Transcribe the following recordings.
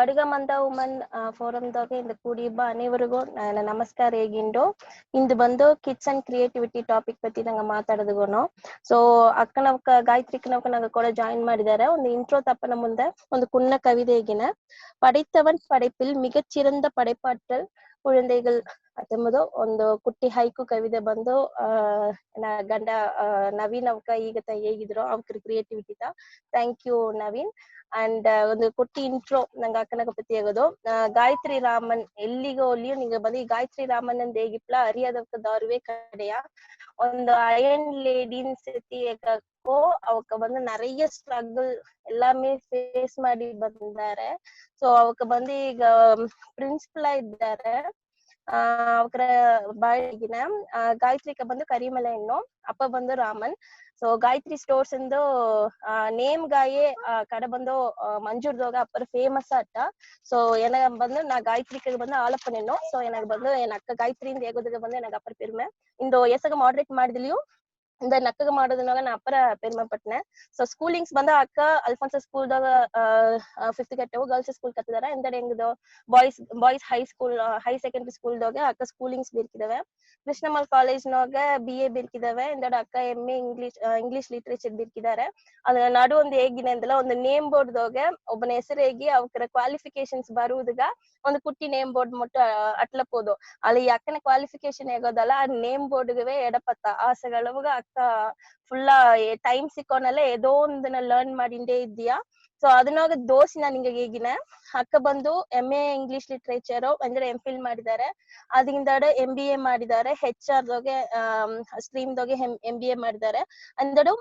ಬಡಗ ಮಂದ ವುಮನ್ ಫೋರಮ್ದಾಗ ಇಂದು ಕೂಡಿಬ್ಬ ಅನೇವರಿಗೂ ನಾನು ನಮಸ್ಕಾರ ಹೇಗಿಂಡು ಇಂದು ಬಂದು ಕಿಡ್ಸ್ ಅಂಡ್ ಕ್ರಿಯೇಟಿವಿಟಿ ಟಾಪಿಕ್ ಪತ್ತಿ ನಂಗೆ ಮಾತಾಡೋದಗೋನು ಸೊ ಅಕ್ಕನವಕ್ಕ ಗಾಯತ್ರಿಕನವಕ್ಕ ನಂಗೆ ಕೂಡ ಜಾಯಿನ್ ಮಾಡಿದ್ದಾರೆ ಒಂದು ಇಂಟ್ರೋ ತಪ್ಪನ ಮುಂದೆ ಒಂದು ಕುಣ್ಣ ಕವಿತೆ ಹೇಗಿನ படைத்தவன் படைப்பில் மிகச்சிறந்த படைப்பாற்றல் குழந்தைகள் ಅತೆಂಬುದು ಒಂದು ಕುಟ್ಟಿ ಹೈಕು ಕವಿತೆ ಬಂದು ಗಂಡ ನವೀನ್ ಅವಕ ಈಗ ಹೇಗಿದ್ರು ಅವ್ರ creativity thank you Naveen and ಒಂದು ಕುಟ್ಟಿ ಇಂಟ್ರೋ ನಂಗೆ ಅಕ್ಕನಕ ಪತಿ ಆಗೋದು ಗಾಯತ್ರಿ ರಾಮನ್ ಎಲ್ಲಿಗೋ ಒಲ್ಲಿಯೋ நீங்க ಬಂದು ಈ ಗಾಯತ್ರಿ ರಾಮನ್ ಅಂದ್ ಹೇಗಿಪ್ಲ ಅರಿಯಾದವಕ ದಾರುವೆ ಕಡೆಯ ಒಂದು அயன் லேடின்னு சேர்த்து ஏகோ அவக்கு வந்து நிறைய ஸ்ட்ரகிள் எல்லாமே ஃபேஸ் ಮಾಡಿ ಬಂದಾರೆ ಸೊ ಅವಕ್ಕೆ ಬಂದು ಈಗ ಪ್ರಿನ್ಸಿಪಲ್ ಇದ್ದಾರೆ ಅವರ ಬಾಯಿಗಿನ ಗಾಯತ್ರಿಕ ಬಂದು ಕರಿಮಲ ಹೆಣ್ಣು ಅಪ್ಪ ಬಂದು ರಾಮನ್ ಸೊ ಗಾಯತ್ರಿ ಸ್ಟೋರ್ಸ್ ಇಂದು ನೇಮ್ ಗಾಯೇ ಕಡೆ ಬಂದು ಮಂಜೂರ್ದೋಗ ಅಪ್ಪರ ಫೇಮಸ್ ಅಟ್ಟ ಸೊ ಏನಾಗ ಬಂದು ನಾ ಗಾಯತ್ರಿಕ ಬಂದು ಆಲಪ್ಪನ ಹೆಣ್ಣು ಸೊ ಏನಾಗ ಬಂದು ಏನ್ ಅಕ್ಕ ಗಾಯತ್ರಿಯಿಂದ ಹೇಗೋದಾಗ ಬಂದು ಏನಾಗ ಅಪ್ಪರ ಪೆರ್ಮೆ ಇಂದು ಎಸಗ ಮಾಡ್ರೇಟ್ ಮಾಡಿದ್ಲಿಯು இந்த நக்கக ಮಾಡೋದನಾಗ ನಾ ಅಪ್ಪರ ಪೆರ್ಮೆ ಪಟ್ನೆ ಸೊ ಸ್ಕೂಲಿಂಗ್ಸ್ ಬಂದ ಅಕ್ಕ ಅಲ್ಫಾನ್ಸಾ ಸ್ಕೂಲ್ದಾಗ 5th ಕಟ್ಟೆವು ಗರ್ಲ್ಸ್ ಸ್ಕೂಲ್ ಕತ್ತಿದಾರ ಎಂದಡೆ ಹೆಂಗದು ಬಾಯ್ಸ್ ಹೈ ಸೆಕೆಂಡರಿ ಸ್ಕೂಲ್ದಾಗ ಅಕ್ಕ ಸ್ಕೂಲಿಂಗ್ಸ್ ಬೇಕಿದಾವೆ ಕೃಷ್ಣಮಲ್ ಕಾಲೇಜ್ನಾಗ BA ಬೇಕಿದಾವೆ ಎಂದಡೆ ಅಕ್ಕ MA ಇಂಗ್ಲಿಷ್ ಲಿಟ್ರೇಚರ್ ಬೇಕಿದ್ದಾರೆ ಅದ್ರ ನಡು ಒಂದು ಹೇಗಿನ ಅಂದಲ್ಲ ಒಂದು ನೇಮ್ ಬೋರ್ಡ್ದಾಗ ಒಬ್ಬನ ಹೆಸರು ಹೇಗಿ ಅವರ ಕ್ವಾಲಿಫಿಕೇಶನ್ಸ್ ಬರುವುದಗ ಒಂದು ಕುಟ್ಟಿ ನೇಮ್ ಬೋರ್ಡ್ ಮೊಟ್ಟ ಅಟ್ಲಪ್ಪೋದು ಅಲ್ಲಿ ಅಕ್ಕನ ಕ್ವಾಲಿಫಿಕೇಶನ್ ಹೇಗೋದಲ್ಲ ಆ ನೇಮ್ ಬೋರ್ಡ್ಗೆ ಎಡಪತ್ತ ಆಸೆಗಳವಾಗ ಅಕ್ಕ ಫುಲ್ಲಾ ಟೈಮ್ ಸಿಕ್ಕೋನಲ್ಲೇ ಏದೋ ಒಂದನ್ನ ಲರ್ನ್ ಮಾಡಿಂಡೇ ಇದ್ದೀಯಾ ಸೊ ಅದನ್ನಾಗ ದೋಸಿನ ನಿಂಗೆ ಹೇಗಿನ ಅಕ್ಕ ಬಂದು MA ಇಂಗ್ಲಿಷ್ ಲಿಟ್ರೇಚರ್ ಅಂದ್ರೆ MPhil ಮಾಡಿದ್ದಾರೆ ಅದಿಂದಾಡೆ MBA ಮಾಡಿದ್ದಾರೆ HR ದಾಗೆ ಸ್ಟ್ರೀಮ್ ದಾಗೆ MBA ಮಾಡಿದ್ದಾರೆ ಅಂದಡು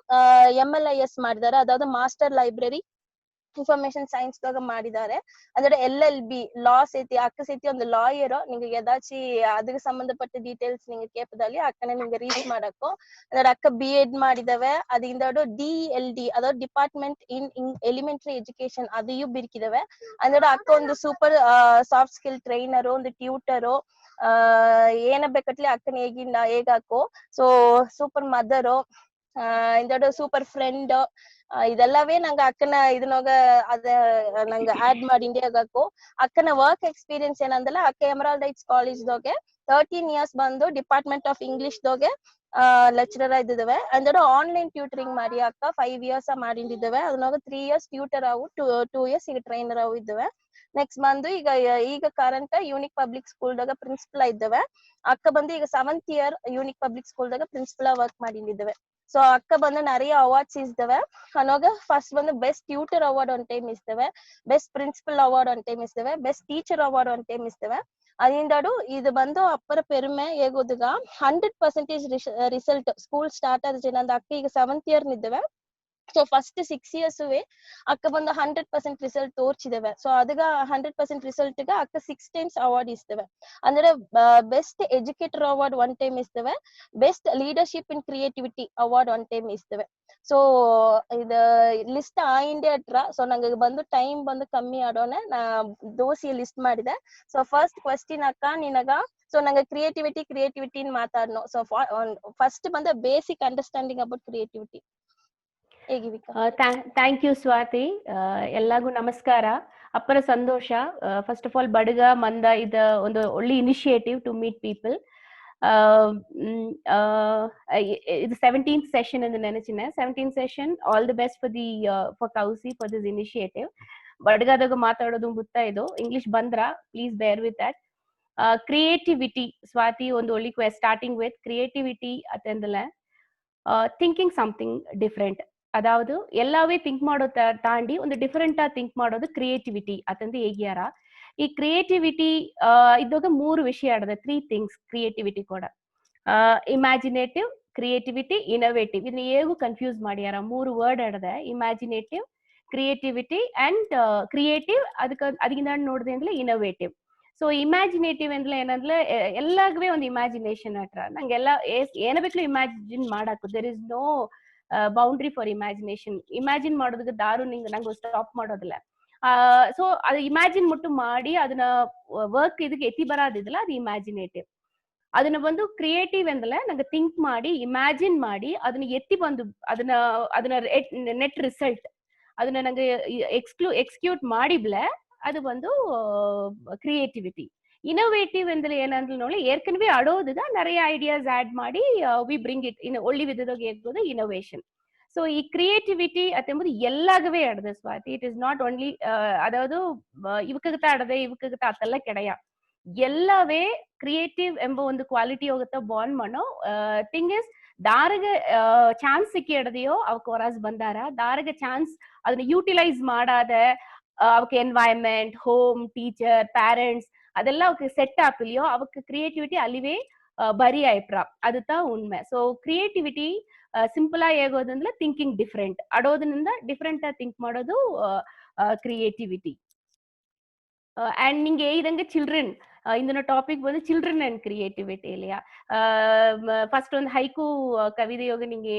MLIS ಮಾಡಿದ್ದಾರೆ ಅದಾவது ಮಾಸ್ಟರ್ ಲೈಬ್ರರಿ ಇನ್ಫಾರ್ಮೇಶನ್ ಸೈನ್ಸ್ ದಾಗ ಮಾಡಿದ್ದಾರೆ ಅಂದ್ರೆ LLB ಲಾ ಸೇತಿ ಅಕ್ಕ ಸೇತಿ ಒಂದು ಲಾಯರ್ ನಿಂಗೆ ಯದಾಚಿ ಅದಕ್ಕೆ ಸಂಬಂಧಪಟ್ಟ ಡೀಟೇಲ್ಸ್ ನಿಂಗೆ ಕೇಪದಲ್ಲಿ ಅಕ್ಕನ ನಿಂಗೆ ರೀಚ್ ಮಾಡಕ್ಕೋ ಅಂದ್ರೆ ಅಕ್ಕ BEd ಮಾಡಿದಾವೆ ಅದರಿಂದ DLD ಅದ ಡಿಪಾರ್ಟ್ಮೆಂಟ್ ಇನ್ ಎಲಿಮೆಂಟರಿ ಎಜುಕೇಶನ್ ಅದಿಯೂ ಬಿರ್ಕಿದಾವೆ ಅಂದ್ರೆ ಅಕ್ಕ ಒಂದು ಸೂಪರ್ ಸಾಫ್ಟ್ ಸ್ಕಿಲ್ ಟ್ರೈನರ್ ಒಂದು ಟ್ಯೂಟರು ಏನ ಬೇಕಟ್ಲಿ ಅಕ್ಕನ ಹೇಗಾಕೋ ಸೊ ಸೂಪರ್ ಮದರು ಇಂದೊಡ್ಡ ಸೂಪರ್ ಫ್ರೆಂಡ್ ಇದೆಲ್ಲವೇ ನಂಗೆ ಅಕ್ಕನ ಇದನ್ನಾಗ ಅದ ನಂಗೆ ಆಡ್ ಮಾಡಿ ಇಂಡಿಯಾಗಕ್ಕೂ ಅಕ್ಕನ ವರ್ಕ್ ಎಕ್ಸ್ಪೀರಿಯನ್ಸ್ ಏನಂದಲ್ಲ ಅಕ್ಕ ಎಮರಾಲ್ಡ್ ರೈಟ್ಸ್ ಕಾಲೇಜ್ದಾಗೆ 13 years ಬಂದು ಡಿಪಾರ್ಟ್ಮೆಂಟ್ ಆಫ್ ಇಂಗ್ಲಿಷ್ ದಾಗೆ ಲೆಕ್ಚರರ್ ಆಗಿದ್ದಾವೆ ಅಂದ್ರೆ ಆನ್ಲೈನ್ ಟ್ಯೂಟರಿಂಗ್ ಮಾಡಿ ಅಕ್ಕ 5 years ಮಾಡಿದ್ದಾವೆ ಅದನ್ನಾಗ 3 years ಟ್ಯೂಟರ್ ಅವು 2 years ಈಗ ಟ್ರೈನರ್ ಅವು ಇದ್ದಾವೆ ನೆಕ್ಸ್ಟ್ ಬಂದು ಈಗ ಕರೆಂಟ್ ಯೂನಿಕ್ ಪಬ್ಲಿಕ್ ಸ್ಕೂಲ್ ದಾಗ ಪ್ರಿನ್ಸಿಪಲ್ ಇದ್ದಾವೆ ಅಕ್ಕ ಬಂದು ಈಗ 7th year unique public school ದಾಗ ಪ್ರಿನ್ಸಿಪಲ್ ವರ್ಕ್ ಮಾಡಿದ್ದಾವೆ ಸೊ ಅಕ್ಕ ಬಂದು நிறைய ಅವಾರ್ಡ್ಸ್ ಇದ್ದಾವೆ ಅನ್ನೋಗ ಫಸ್ಟ್ ಬಂದು best tutor award one time ಇಸ್ತವೆ best principal award one time ಇಸ್ತವೆ best teacher award one time ಇಸ್ತವೆ ಅದಿಂದಾಡು ಇದು ಬಂದು ಅಪ್ಪರ ಪೆರ್ಮೆ ಹೇಗೋದಗ 100% ರಿಸಲ್ಟ್ ಸ್ಕೂಲ್ ಸ್ಟಾರ್ಟ್ ಆದ ನಂದು ಅಕ್ಕ ಈಗ 7th year ನಿದ್ದೇವೆ ಸೊ ಫಸ್ಟ್ 6 years ಅಕ್ಕ ಬಂದು 100% ರಿಸಲ್ಟ್ ತೋರ್ಸಿದೇವೆ ಸೊ ಅದಗ 100% ರಿಸಲ್ಟ್ ಗ ಅಕ್ಕ 6 times ಅವಾರ್ಡ್ ಇಸ್ತವೆ ಅಂದ್ರೆ best educator award one time ಇಸ್ತವೆ best leadership in creativity award one time ಇಸ್ತವೆ ಸೊ ಇದು ಲಿಸ್ಟ್ ಇಂಡಿಯಾ ಹತ್ರ ಸೊ ನಂಗೆ ಬಂದು ಟೈಮ್ ಬಂದು ಕಮ್ಮಿ ಆಡೋಣ ನಾ ದೋಸಿ ಲಿಸ್ಟ್ ಮಾಡಿದೆ ಸೊ ಫಸ್ಟ್ ಕ್ವೆಶ್ಚನ್ ಅಕ್ಕ ನಿನಗ ಸೊ ನಂಗೆ ಕ್ರಿಯೇಟಿವಿಟಿ ಮಾತಾಡ್ನೋ ಸೊ ಫಸ್ಟ್ ಬಂದ basic understanding about creativity thank you Swathi ಎಲ್ಲಾಗೂ ನಮಸ್ಕಾರ ಅಪ್ಪರ ಸಂತೋಷ ಫಸ್ಟ್ ಆಫ್ ಆಲ್ ಬಡಗ ಮಂದ ಇದ ಒಂದು ಒಳ್ಳೆ ಇನಿಷಿಯೇಟಿವ್ ಟು ಮೀಟ್ ಪೀಪಲ್ ಇದು 17th session ಎಂದು ನೆನಚಿನ 17th session all the best for ಕೌಸಿ ಫಾರ್ ದಿಸ್ ಇನಿಷಿಯೇಟಿವ್ ಬಡಗದಾಗ ಮಾತಾಡೋದು ಗೊತ್ತಾ ಇದು ಇಂಗ್ಲಿಷ್ ಬಂದ್ರ ಪ್ಲೀಸ್ ಬೇರ್ ವಿತ್ ದಟ್ ಕ್ರಿಯೇಟಿವಿಟಿ ಸ್ವಾತಿ ಒಂದು ಒಳ್ಳೆ ಸ್ಟಾರ್ಟಿಂಗ್ ವಿತ್ ಕ್ರಿಯೇಟಿವಿಟಿ ಅತಂದಲ್ಲ ಥಿಂಕಿಂಗ್ ಸಮಥಿಂಗ್ ಡಿಫ್ರೆಂಟ್ ಅದಾವುದು ಎಲ್ಲವೇ ಥಿಂಕ್ ಮಾಡೋ ತಾಂಡಿ ಒಂದು ಡಿಫರೆಂಟ್ ಆಗಿ ಥಿಂಕ್ ಮಾಡೋದು ಕ್ರಿಯೇಟಿವಿಟಿ ಅತಂದು ಹೇಗ್ಯಾರ ಈ ಕ್ರಿಯೇಟಿವಿಟಿ ಇದ್ದಾಗ 3 ವಿಷಯ ಆಡದ 3 things ಕ್ರಿಯೇಟಿವಿಟಿ ಕೂಡ ಇಮ್ಯಾಜಿನೇಟಿವ್ ಕ್ರಿಯೇಟಿವಿಟಿ ಇನೋವೇಟಿವ್ ಇದನ್ನ ಹೇಗೂ ಕನ್ಫ್ಯೂಸ್ ಮಾಡ್ಯಾರ 3 ವರ್ಡ್ ಆಡದ ಇಮ್ಯಾಜಿನೇಟಿವ್ ಕ್ರಿಯೇಟಿವಿಟಿ ಅಂಡ್ ಕ್ರಿಯೇಟಿವ್ ಅದಕ್ಕಿಂತ ನೋಡಿದೆ ಅಂದ್ರೆ ಇನೋವೇಟಿವ್ ಸೊ ಇಮ್ಯಾಜಿನೇಟಿವ್ ಅಂದ್ರೆ ಏನಂದ್ರೆ ಎಲ್ಲಾಗವೇ ಒಂದು ಇಮ್ಯಾಜಿನೇಷನ್ ಹತ್ರ ನಂಗೆಲ್ಲ ಏನ ಬೇಕಲು ಇಮ್ಯಾಜಿನ್ ಮಾಡಾಕು there is no boundary for imagination imagine ಮಾಡೋದಕ್ಕೆ ದಾರು ನಂಗೆ ಸ್ಟಾಪ್ ಮಾಡೋದಿಲ್ಲ ಸೊ ಅದು ಇಮ್ಯಾಜಿನ್ ಮುಟ್ಟು ಮಾಡಿ ಅದನ್ನ ವರ್ಕ್ ಇದಕ್ಕೆ ಎತ್ತಿ ಬರೋದಿಲ್ಲ ಅದು ಇಮ್ಯಾಜಿನೇಟಿವ್ ಅದನ್ನ ಬಂದು ಕ್ರಿಯೇಟಿವ್ ಅಂದ್ರೆ ನಂಗೆ ಥಿಂಕ್ ಮಾಡಿ ಇಮ್ಯಾಜಿನ್ ಮಾಡಿ ಅದನ್ನ ಎತ್ತಿ ಬಂದು ಅದನ್ನ ನೆಟ್ ರಿಸಲ್ಟ್ ಅದನ್ನ ನಂಗೆ ಎಕ್ಸ್ಕ್ಯೂಟ್ ಮಾಡಿಬ್ಲೆ ಅದು ಬಂದು ಕ್ರಿಯೇಟಿವಿಟಿ. ಇನೋವೇಟಿವ್ ಅಂದ್ರೆ ಏನಂದ್ರೆ ನೋಡಿ, ಏರ್ಕನವೇ ಅಡೋದಗ நிறைய ಐಡಿಯಾಸ್ ಆಡ್ ಮಾಡಿ ವಿ ಬ್ರಿಂಗ್ ಇಟ್ ಇನ್ ಒಳ್ಳಿ ವಿಧದಾಗ ಹೇಳ್ಬೋದು ಇನೋವೇಷನ್. ಸೊ ಈ ಕ್ರಿಯೇಟಿವಿಟಿ ಅತ್ತೆಂಬುದು ಎಲ್ಲಾಗவே ಆಡದೆ Swathi. It is not only அதாவது ಇವಕ್ಕಗತ ಆಡದೆ ಇವಕ್ಕಗತ ಅದೆಲ್ಲ ಕೆಡೆಯ, ಎಲ್ಲವೇ ಕ್ರಿಯೇಟಿವ್ ಎಂಬ ಒಂದು ಕ್ವಾಲಿಟಿ ಹೋಗುತ್ತಾ ಬಾಂಡ್ ಮಾಡೋ ಥಿಂಗ್ ಇಸ್. ದಾರಗ ಚಾನ್ಸ್ ಸಿಕ್ಕಿ ಹಿಡ್ದೆಯೋ ಅವಕ್ಕೆ ಹೊರಸ್ ಬಂದಾರ, ದಾರಗ ಚಾನ್ಸ್ ಅದನ್ನ ಯೂಟಿಲೈಸ್ ಮಾಡಾದ ಅವಕ್ಕೆ ಎನ್ವೈರನ್ಮೆಂಟ್, ಹೋಮ್, ಟೀಚರ್, ಪೇರೆಂಟ್ಸ್ ಅದೆಲ್ಲ ಅವಕ್ಕೆ ಸೆಟ್ ಆಪಿಲ್ಯೋ ಅವಕ್ಕೆ ಕ್ರಿಯೇಟಿವಿಟಿ ಅಲ್ಲಿವೇ ಬರಿ ಆಯ್ಪ್ರ. ಅದುತ್ತಾ ಉಣ್ಮೆ. ಸೊ ಕ್ರಿಯೇಟಿವಿಟಿ ಸಿಂಪಲ್ ಆಗಿ ಹೇಗೋದಂದ್ರೆ ಥಿಂಕಿಂಗ್ ಡಿಫ್ರೆಂಟ್, ಅಡೋದ್ರಿಂದ ಡಿಫ್ರೆಂಟ್ ಆಗಿ ಥಿಂಕ್ ಮಾಡೋದು ಕ್ರಿಯೇಟಿವಿಟಿ. ಅಂಡ್ ನಿಂಗೆ ಇದಂಗೆ ಚಿಲ್ಡ್ರನ್ ಇಂದಿನ ಟಾಪಿಕ್ ಬಂದು ಚಿಲ್ಡ್ರನ್ ಅಂಡ್ ಕ್ರಿಯೇಟಿವಿಟಿ ಇಲ್ಲಿಯ. ಫಸ್ಟ್ ಒಂದು ಹೈಕು ಕವಿತೆ ಯೋಗ ನಿಂಗೆ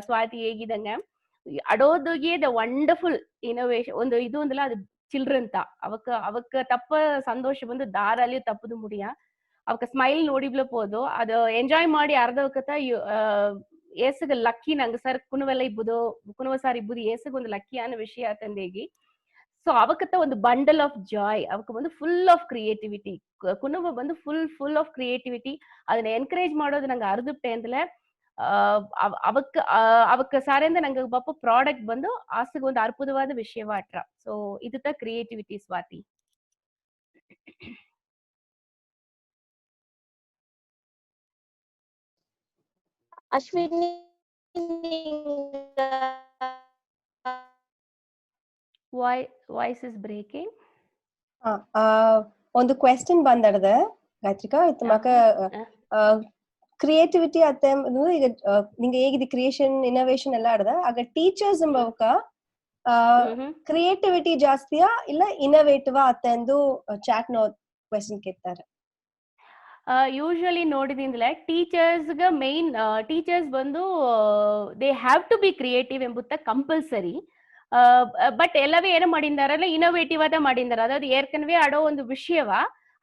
ಸ್ವಾತಿ ಹೇಗಿದಂಗೆ ಅಡೋದಗೆ ದ ವಂಡರ್ಫುಲ್ ಇನೋವೇಷನ್ ಒಂದು ಇದು ಅಂದಲ್ಲ, ಅದು ಚಿಲ್ಡ್ರನ್ ತಾ ಅವಕ್ಕ ತಪ್ಪ ಸಂತೋಷ ಬಂದು ದಾರಲ್ಲಿ ತಪ್ಪದು ಮುಡಿಯ ಅವಕ್ಕ ಸ್ಮೈಲ್ ನೋಡಿಬ್ಲ போது ಅದು ಎಂಜಾಯ್ ಮಾಡಿ ಅರ್ಧವಕ್ಕತ ಏಸಗ ಲಕ್ಕಿ ನಂಗೆ ಸರ್ ಕುಣವೆಲ್ಲ ಇಬ್ಬುದು ಕುಣವ ಸಾರ್ ಇಬ್ಬುದು ಏಸಗ ಒಂದು ಲಕ್ಕಿ ಅನ್ನೋ ವಿಷಯ ತಂದೇಗಿ. ಸೊ ಅವಕ್ಕತ್ತ ಒಂದು ಬಂಡಲ್ ಆಫ್ ಜಾಯ್, ಅವಕ್ಕೆ ಬಂದು ಫುಲ್ ಆಫ್ ಕ್ರಿಯೇಟಿವಿಟಿ, ಕುಣವ ಬಂದು ಫುಲ್ ಆಫ್ ಕ್ರಿಯೇಟಿವಿಟಿ. ಅದನ್ನ ಎನ್ಕರೇಜ್ ಮಾಡೋದು ನಂಗೆ ಅರ್ಧಪ್ಟೆ ಅಂತಲೇ ಅವಕ್ಕ ಸಾರಿಂದ ನಂಗೆ ಬಪ್ಪ ಪ್ರಾಡಕ್ಟ್ ಬಂದು ಆಸಗ ಒಂದು ಅದ್ಭುತವಾದ ವಿಷಯವಾಟ್ರ. ಸೊ ಇದು creativity Swati. Ashwini voice is breaking. ಒಂದು ಕ್ವೆಶ್ಚನ್ ಬಂದಡದ ಗಾಯತ್ರಿಕಾ ಇತ್ತಮಕ ಕ್ರಿಯೇಟಿವಿಟಿ ಅತ್ತೆ ಈಗ ನಿಂಗೆ ಹೇಗಿದೆ ಕ್ರಿಯೇಷನ್ ಇನೋವೇಷನ್ ಎಲ್ಲ ಆಡದ ಆಗ ಟೀಚರ್ಸ್ ಎಂಬವಕ ಕ್ರಿಯೇಟಿವಿಟಿ ಜಾಸ್ತಿಯಾ ಇಲ್ಲ ಇನೋವೇಟಿವ್ ಅತ್ತೆ ಎಂದು ಚಾಟ್ ನೋ ಕ್ವೆಶ್ಚನ್ ಕೇಳ್ತಾರೆ. ಯೂಶುವಲಿ ನೋಡಿದಿಂದಲೇ ಟೀಚರ್ಸ್ಗೆ ಮೇನ್ ಟೀಚರ್ಸ್ ಬಂದು they have to be creative ಎಂಬುತ್ತ ಕಂಪಲ್ಸರಿ. ಬಟ್ ಎಲ್ಲವೇ ಏನು ಮಾಡಿದಾರಲ್ಲ ಇನೋವೇಟಿವ್ ಅದ ಮಾಡಿದಾರ. ಅದಾவது ஏற்கனவே ಆಡೋ ಒಂದು ವಿಷಯವ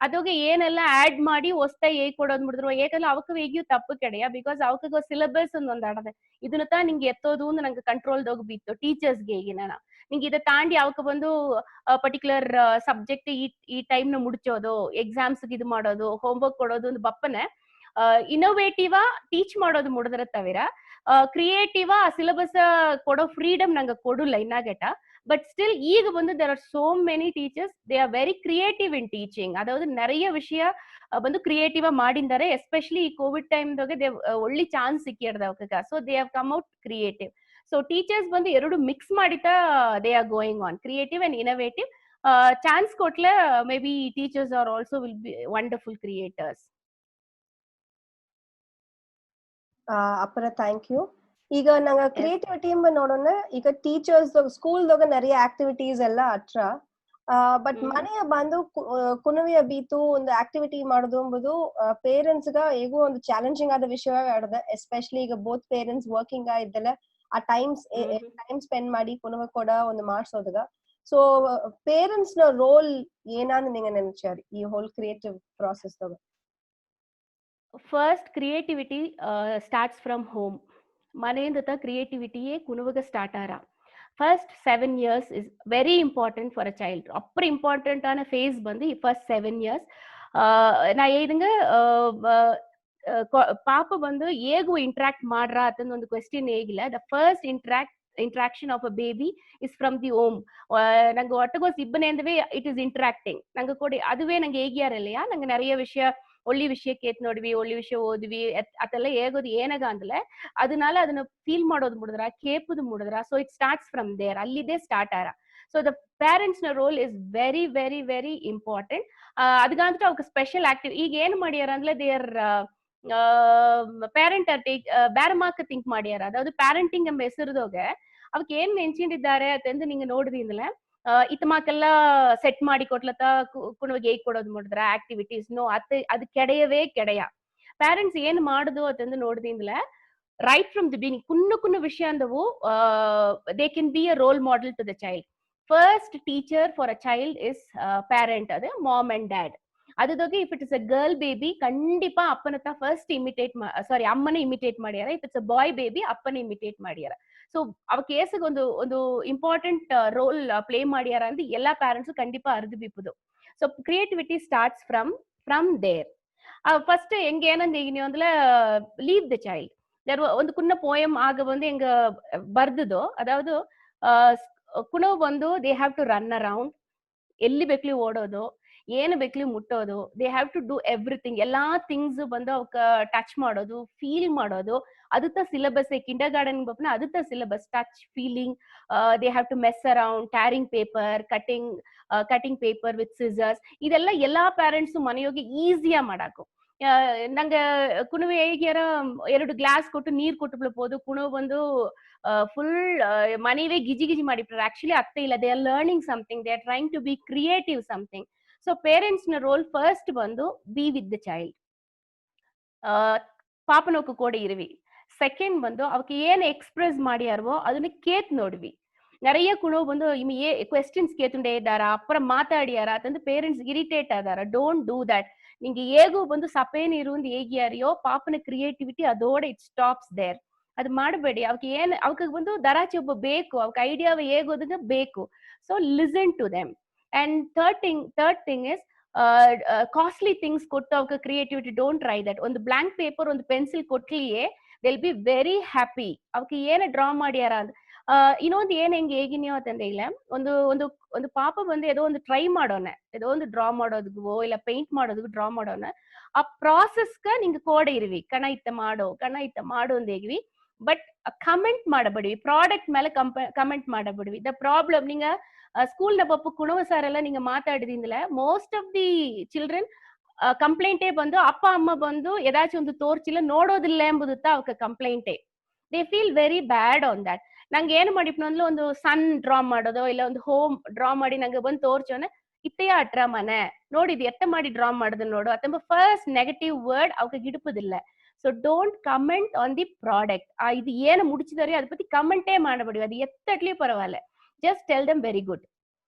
ಅದೋಗೆ ಏನೆಲ್ಲ ಆಡ್ ಮಾಡಿ ಹೊಸ್ತಾ ಹೇಗ್ ಕೊಡೋದು ಮುಡಿದ್ರು ಏಕೆಲ್ಲ ಅವಕ್ಕೆ ಹೇಗಿಯೂ ತಪ್ಪು ಕೆಡೆಯ. ಬಿಕಾಸ್ ಅವಕ್ಕೆ ಸಿಲೆಬಸ್ ಒಂದು ಆಡದೆ ಇದನ್ನ ತಾ ನಿಂಗೆ ಎತ್ತೋದು ನಂಗೆ ಕಂಟ್ರೋಲ್ದಾಗ ಬಿತ್ತು ಟೀಚರ್ಸ್ಗೆ. ಈಗ ನಾನು ನಿಂಗೆ ಇದ ತಾಂಡಿ ಅವಕ್ಕೆ ಬಂದು ಪರ್ಟಿಕ್ಯುಲರ್ ಸಬ್ಜೆಕ್ಟ್ ಈ ಟೈಮ್ನ ಮುಡ್ಚೋದು, ಎಕ್ಸಾಮ್ಸ್ಗೆ ಇದು ಮಾಡೋದು, ಹೋಮ್ವರ್ಕ್ ಕೊಡೋದು ಒಂದು ಬಪ್ಪನೆ ಇನೋವೇಟಿವ್ ಟೀಚ್ ಮಾಡೋದು ಮುಡಿದ್ರ ತವಿರ ಕ್ರಿಯೇಟಿವ್ ಆ ಸಿಲೆಬಸ್ ಕೊಡೋ ಫ್ರೀಡಮ್ ನಂಗೆ ಕೊಡಲ್ಲ ಇನ್ನಾಗೆಟ. ಬಟ್ ಸ್ಟಿಲ್ ಈಗ ಬಂದು there are so many teachers they are very creative in teaching. ಅದಾவது நிறைய ವಿಷಯ ಬಂದು ಕ್ರಿಯೇಟಿವ್ ಮಾಡಿದ್ದಾರೆ. ಎಸ್ಪೆಷಲಿ ಈ ಕೋವಿಡ್ ಟೈಮ್ದಾಗ ಒಳ್ಳೆ ಚಾನ್ಸ್ ಸಿಕ್ಕಿಡ್ದ ಅವಕ್ಕೆ. So they have come out creative. So teachers ಬಂದು ಎರಡು ಮಿಕ್ಸ್ ಮಾಡಿತಾ they are going on creative and innovative. Chance ಕೊಟ್ಲೆ may be teachers are also will be wonderful creators. ಅಪ್ಪರ ಥ್ಯಾಂಕ್ ಯು. ಈಗ ನಂಗೆ ಕ್ರಿಯೇಟಿವಿಟಿ ಎಂಬ ನೋಡೋಣ. ಈಗ ಟೀಚರ್ಸ್ ಸ್ಕೂಲ್ದಾಗ நிறைய ಆಕ್ಟಿವಿಟೀಸ್ ಎಲ್ಲ ಅಟ್ರ ಬಟ್ ಮನೆಯ ಬಂದು ಕುಣವಿಯ ಬೀತು ಒಂದು ಆಕ್ಟಿವಿಟಿ ಮಾಡೋದು ಎಂಬುದು ಪೇರೆಂಟ್ಸ್ ಗ ಹೇಗೂ ಒಂದು ಚಾಲೆಂಜಿಂಗ್ ಆದ ವಿಷಯ ಆಡದ. ಎಸ್ಪೆಷಲಿ ಈಗ ಬೋತ್ ಪೇರೆಂಟ್ಸ್ ವರ್ಕಿಂಗ್ ಇದ್ದಲ್ಲ ಆ ಟೈಮ್ ಸ್ಪೆಂಡ್ ಮಾಡಿ ಕುಣವ ಕೂಡ ಒಂದು ಮಾಡ್ಸೋದಾಗ. ಸೊ ಪೇರೆಂಟ್ಸ್ ನ ರೋಲ್ ಏನಾന്ന് ನಿಂಗೆ ನೆನಚಾರಿ ಈ ಹೋಲ್ ಕ್ರಿಯೇಟಿವ್ ಪ್ರಾಸೆಸ್ ದಾಗ? First creativity starts from home. ಮನೆಯಿಂದ ಕ್ರಿಯೇಟಿವಿಟಿಯೇ ಕುಣವಾಗ ಸ್ಟಾರ್ಟ್ ಆರ. First 7 years is very important for a child. Upper important ಆನ ಫೇಸ್ ಬಂದು ಈ ಫಸ್ಟ್ 7 years. ನಾ ಹೇಳಿದಂಗ ಪಾಪ ಬಂದು ಹೇಗೂ ಇಂಟ್ರಾಕ್ಟ್ ಮಾಡ್ರ ಅಂತಂದು ಒಂದು ಕ್ವೆಶ್ಚನ್ ಹೇಗಿಲ್ಲ. The first interaction of a baby is from the home. ನಂಗೆ ಒಟ್ಟಗೋಸ್ ಇಬ್ಬನೇ ಅಂದ್ರೆ ಇಟ್ ಇಸ್ ಇಂಟ್ರಾಕ್ಟಿಂಗ್. ನಂಗೆ ಕೊಡಿ ಅದುವೇ ನಂಗೆ ಹೇಗಿಯಾರಲ್ಲ ನಂಗೆ நிறைய ವಿಷಯ ಒಳ್ಳೆ ವಿಷಯ ಕೇತ್ ನೋಡ್ವಿ, ಒಳ್ಳೆ ವಿಷಯ ಓದ್ವಿ ಅದೆಲ್ಲ ಹೇಗೋದು ಏನಾಗ ಅಂದ್ಲೆ ಅದನ್ನಾல ಅದನ್ನ ಫೀಲ್ ಮಾಡೋದು ಮುಡಿದ್ರ ಕೇಪುದು ಮುಡಿದ್ರ. So it starts from there, ಅಲ್ಲಿದೆ ಸ್ಟಾರ್ಟ್ ಆರ. ಸೊ ದ ಪೇರೆಂಟ್ಸ್ ನ role is very very very important. ಅದಕ್ಕಂತೂ ಅವಕ್ಕೆ ಸ್ಪೆಷಲ್ ಆಕ್ಟಿವ್ ಈಗ ಏನ್ ಮಾಡ್ಯಾರ ಅಂದ್ರೆ ದೇರ್ ಪೇರೆಂಟ್ ಬೇರೆ ಮಾರ್ಕ್ ಥಿಂಕ್ ಮಾಡ್ಯಾರ. ಅದಾவது ಪ್ಯಾರೆಂಟಿಂಗ್ ಎಂಬ ಹೆಸರದೋಗೆ ಅವಕ್ಕೆ ಏನ್ ನೆನ್ಸಿಟ್ಟಿದ್ದಾರೆ ಅಂತಂದು ನಿಂಗೆ ನೋಡಿದಿಂದಲೇ ಇತಮಾಕೆಲ್ಲ ಸೆಟ್ ಮಾಡಿ ಕೊಟ್ಲತ್ತ ಕುಣವಾಗಿ ಹೇಗ್ ಕೊಡೋದು ಮಾಡಿದ್ರ ಆಕ್ಟಿವಿಟೀಸ್ ನೋ ಅದು ಕೆಡೆಯವೇ ಕೆಡೆಯ. ಪೇರೆಂಟ್ಸ್ ಏನ್ ಮಾಡುದು ಅಂತಂದು ನೋಡಿದಿಂದಲೇ ರೈಟ್ ಫ್ರಮ್ ದಿ ಬಿಗಿನಿಂಗ್ ಕುನ್ನು ವಿಷಯ ಅಂದವು they can be a role model to the child. First teacher for a child is parent, ಅದೇ ಮಾಮ್ ಅಂಡ್ ಡ್ಯಾಡ್. ಅದಾಗಿ if it is a girl baby ಖಂಡಿಪಾ ಅಪ್ಪನ ಹತ್ರ ಫಸ್ಟ್ ಇಮಿಟೇಟ್ ಸಾರಿ ಅಮ್ಮನ imitate ಮಾಡ್ಯಾರ. If it's a boy baby ಅಪ್ಪನ imitate ಮಾಡ್ಯಾರ. So ಅವ ಕೇಸಿಗೆ ಒಂದು ಇಂಪಾರ್ಟೆಂಟ್ ರೋಲ್ ಪ್ಲೇ ಮಾಡ್ಯಾರ ಅಂತ ಎಲ್ಲಾ ಪ್ಯಾರೆಂಟ್ಸ್ ಖಂಡಿಪಾ ಅರ್ದು ಬಿಪ್ಪುದು. So creativity starts from there. First ಹೆಂಗ್ ಏನಂದ ಈಗ ನೀವು ಅಂದ್ರೆ ಲೀವ್ ದ ಚೈಲ್ಡ್. ಒಂದು ಕುನ್ನ ಪೋಯಮ್ ಆಗ ಬಂದು ಹೆಂಗ ಬರ್ದದು, ಅದಾವುದು ಕುಣವ್ ಬಂದು they have to run around, ಎಲ್ಲಿ ಬೇಕ್ಲಿ ಓಡೋದು, ಏನು ಬೇಕ್ಲಿ ಮುಟ್ಟೋದು, they have to do everything, ಎಲ್ಲಾ ಥಿಂಗ್ಸ್ ಬಂದು ಅವಕ್ಕ ಟಚ್ ಮಾಡೋದು, ಫೀಲ್ ಮಾಡೋದು. ಅದತ್ತ ಸಿಲೆಬಸ್ ಕಿಂಡರ್ ಗಾರ್ಡನ್ ಬಪ್ಪನ ಅದತ್ತ syllabus touch feeling. They have to mess around, tearing paper, cutting paper with scissors. ಇದೆಲ್ಲ ಎಲ್ಲಾ ಪೇರೆಂಟ್ಸ್ ಮನೆಯೋಗಿ ಈಸಿಯಾ ಮಾಡಾಕು. ನಂಗೆ ಕುಣವೆ ಹೇಗ್ಯಾರ 2 ಗ್ಲಾಸ್ ಕೊಟ್ಟು ನೀರ್ ಕೊಟ್ಟು ಬಿಡ್ಬೋದು, ಕುಣವ್ ಬಂದು ಫುಲ್ ಮನೆಯವೇ ಗಿಜಿ ಗಿಜಿ ಮಾಡಿಬಿಟ್ರೆ ಆಕ್ಚುಲಿ ಅರ್ಥ ಇಲ್ಲ. They are learning something, they are trying to be creative something. So parents ನ ರೋಲ್ ಫಸ್ಟ್ ಬಂದು ಬಿ ವಿತ್ ದ ಚೈಲ್ಡ್, ಪಾಪನೋಕು ಕೂಡ ಇರುವಿ. ಸೆಕೆಂಡ್ ಬಂದು ಅವಕ್ಕೆ ಏನ್ ಎಕ್ಸ್ಪ್ರೆಸ್ ಮಾಡ್ಯಾರವೋ ಅದನ್ನ ಕೇತ್ ನೋಡ್ವಿ. நிறைய குணவு வந்து ಕ್ವೆಶ್ಚನ್ಸ್ ಕೇತುಂಡೇ ಇದ್ದಾರ, ಅಪ್ಪರ ಮಾತಾಡಿಯಾರ ಅಂತಂದು ಪೇರೆಂಟ್ಸ್ ಇರಿಟೇಟ್ ಆದಾರ. Don't do that. ನಿಂಗೆ ಹೇಗೂ ಬಂದು ಸಪೇನ್ ಇರುವಂದು ಹೇಗಿಯಾರಿಯೋ ಪಾಪನ ಕ್ರಿಯೇಟಿವಿಟಿ ಅದೋಡ ಇಟ್ ಸ್ಟಾಪ್ಸ್ ದೇರ್. ಅದು ಮಾಡಬೇಡಿ. ಅವಕ್ಕೆ ಬಂದು ದರಾಚಿ ಒಬ್ಬ ಬೇಕು, ಅವಕ್ಕೆ ಐಡಿಯಾ ಹೇಗೋದಾಗ ಬೇಕು. So listen to them. And third thing is costly things ಕೊಟ್ಟು ಅವಕ್ಕೆ ಕ್ರಿಯೇಟಿವಿಟಿ ಡೋಂಟ್ ಟ್ರೈ ದಟ್. ಒಂದು ಬ್ಲಾಂಕ್ ಪೇಪರ್ ಒಂದು ಪೆನ್ಸಿಲ್ ಕೊಟ್ಲಿಯೇ ವಿಲ್ ಬಿ ವೆರಿ ಹ್ಯಾಪಿ. ಅವಕ್ಕೆ ಏನ ಡ್ರಾ ಮಾಡ್ಯಾರ ಅಂತ. ಇನ್ನೊಂದು ಏನ್ ಹೆಂಗೆ ಹೇಗಿನ್ಯೋ ಅಂತಂದ್ರೆ ಇಲ್ಲ, ಒಂದು ಪಾಪ ಬಂದು ಏನೋ ಒಂದು ಟ್ರೈ ಮಾಡೋಣ, ಏನೋ ಒಂದು ಡ್ರಾ ಮಾಡೋದಕ್ಕೋ ಇಲ್ಲ ಪೇಂಟ್ ಮಾಡೋದಕ್ಕೂ ಡ್ರಾ ಮಾಡೋಣ. ಆ ಪ್ರಾಸೆಸ್ಗ ನಿಂಗೆ ಕೋಡ್ ಇರುವಿ, ಕಣ ಇತ್ತ ಮಾಡೋ ಅಂತ ಹೇಗಿವಿ. ಬಟ್ ಕಮೆಂಟ್ ಮಾಡಬೇಡಿ, ಪ್ರಾಡಕ್ಟ್ ಮೇಲೆ ಕಮೆಂಟ್ ಮಾಡಬೇಡಿ. ದ ಪ್ರಾಬ್ಲಮ್ ನಿಂಗ ಸ್ಕೂಲ್ ನ ಪಪ್ಪು ಕುಣವ ಸಾರ್ ಎಲ್ಲ ನಿಂಗೆ ಮಾತಾಡಿದಿಂದಲೇ ಮೋಸ್ಟ್ ಆಫ್ ದಿ ಚಿಲ್ಡ್ರನ್ ಕಂಪ್ಲೇಂಟೇ ಬಂದು ಅಪ್ಪ ಅಮ್ಮ ಬಂದು ಏದಾச்சும் ಒಂದು ತೋರ್ಚಿಲ್ಲ ನೋಡೋದಿಲ್ಲ ಎಂಬುದುತ್ತಾ ಅವಕ್ಕೆ ಕಂಪ್ಲೇಂಟೇ. They feel very bad on that. ನಂಗೆ ಏನ್ ಮಾಡಿಪ್ನು ಅಂದ್ರೆ ಒಂದು ಸನ್ ಡ್ರಾ ಮಾಡೋದೋ ಇಲ್ಲ ಒಂದು ಹೋಮ್ ಡ್ರಾ ಮಾಡಿ ನಂಗೆ ಬಂದು ತೋರ್ಸೋನೆ, ಇತ್ತೆಯ ಅಟ್ರ ಮನೆ ನೋಡಿದ್ ಎತ್ತ ಮಾಡಿ ಡ್ರಾ ಮಾಡೋದು ನೋಡು ಅಥವಾ ಫಸ್ಟ್ ನೆಗೆಟಿವ್ ವರ್ಡ್ ಅವಕ್ಕೆ ಗಿಡುಪದಿಲ್ಲ. So don't comment on the product. ಇದು ಏನು ಮುಡಿಚಿದಾರೆ ಅದ್ರ ಪத்தி ಕಮೆಂಟೇ ಮಾಡಬೇಡಿ. ಅದು ಎತ್ತಟ್ಲಿ ಪರವಾಗಿಲ್ಲ, just tell them very good.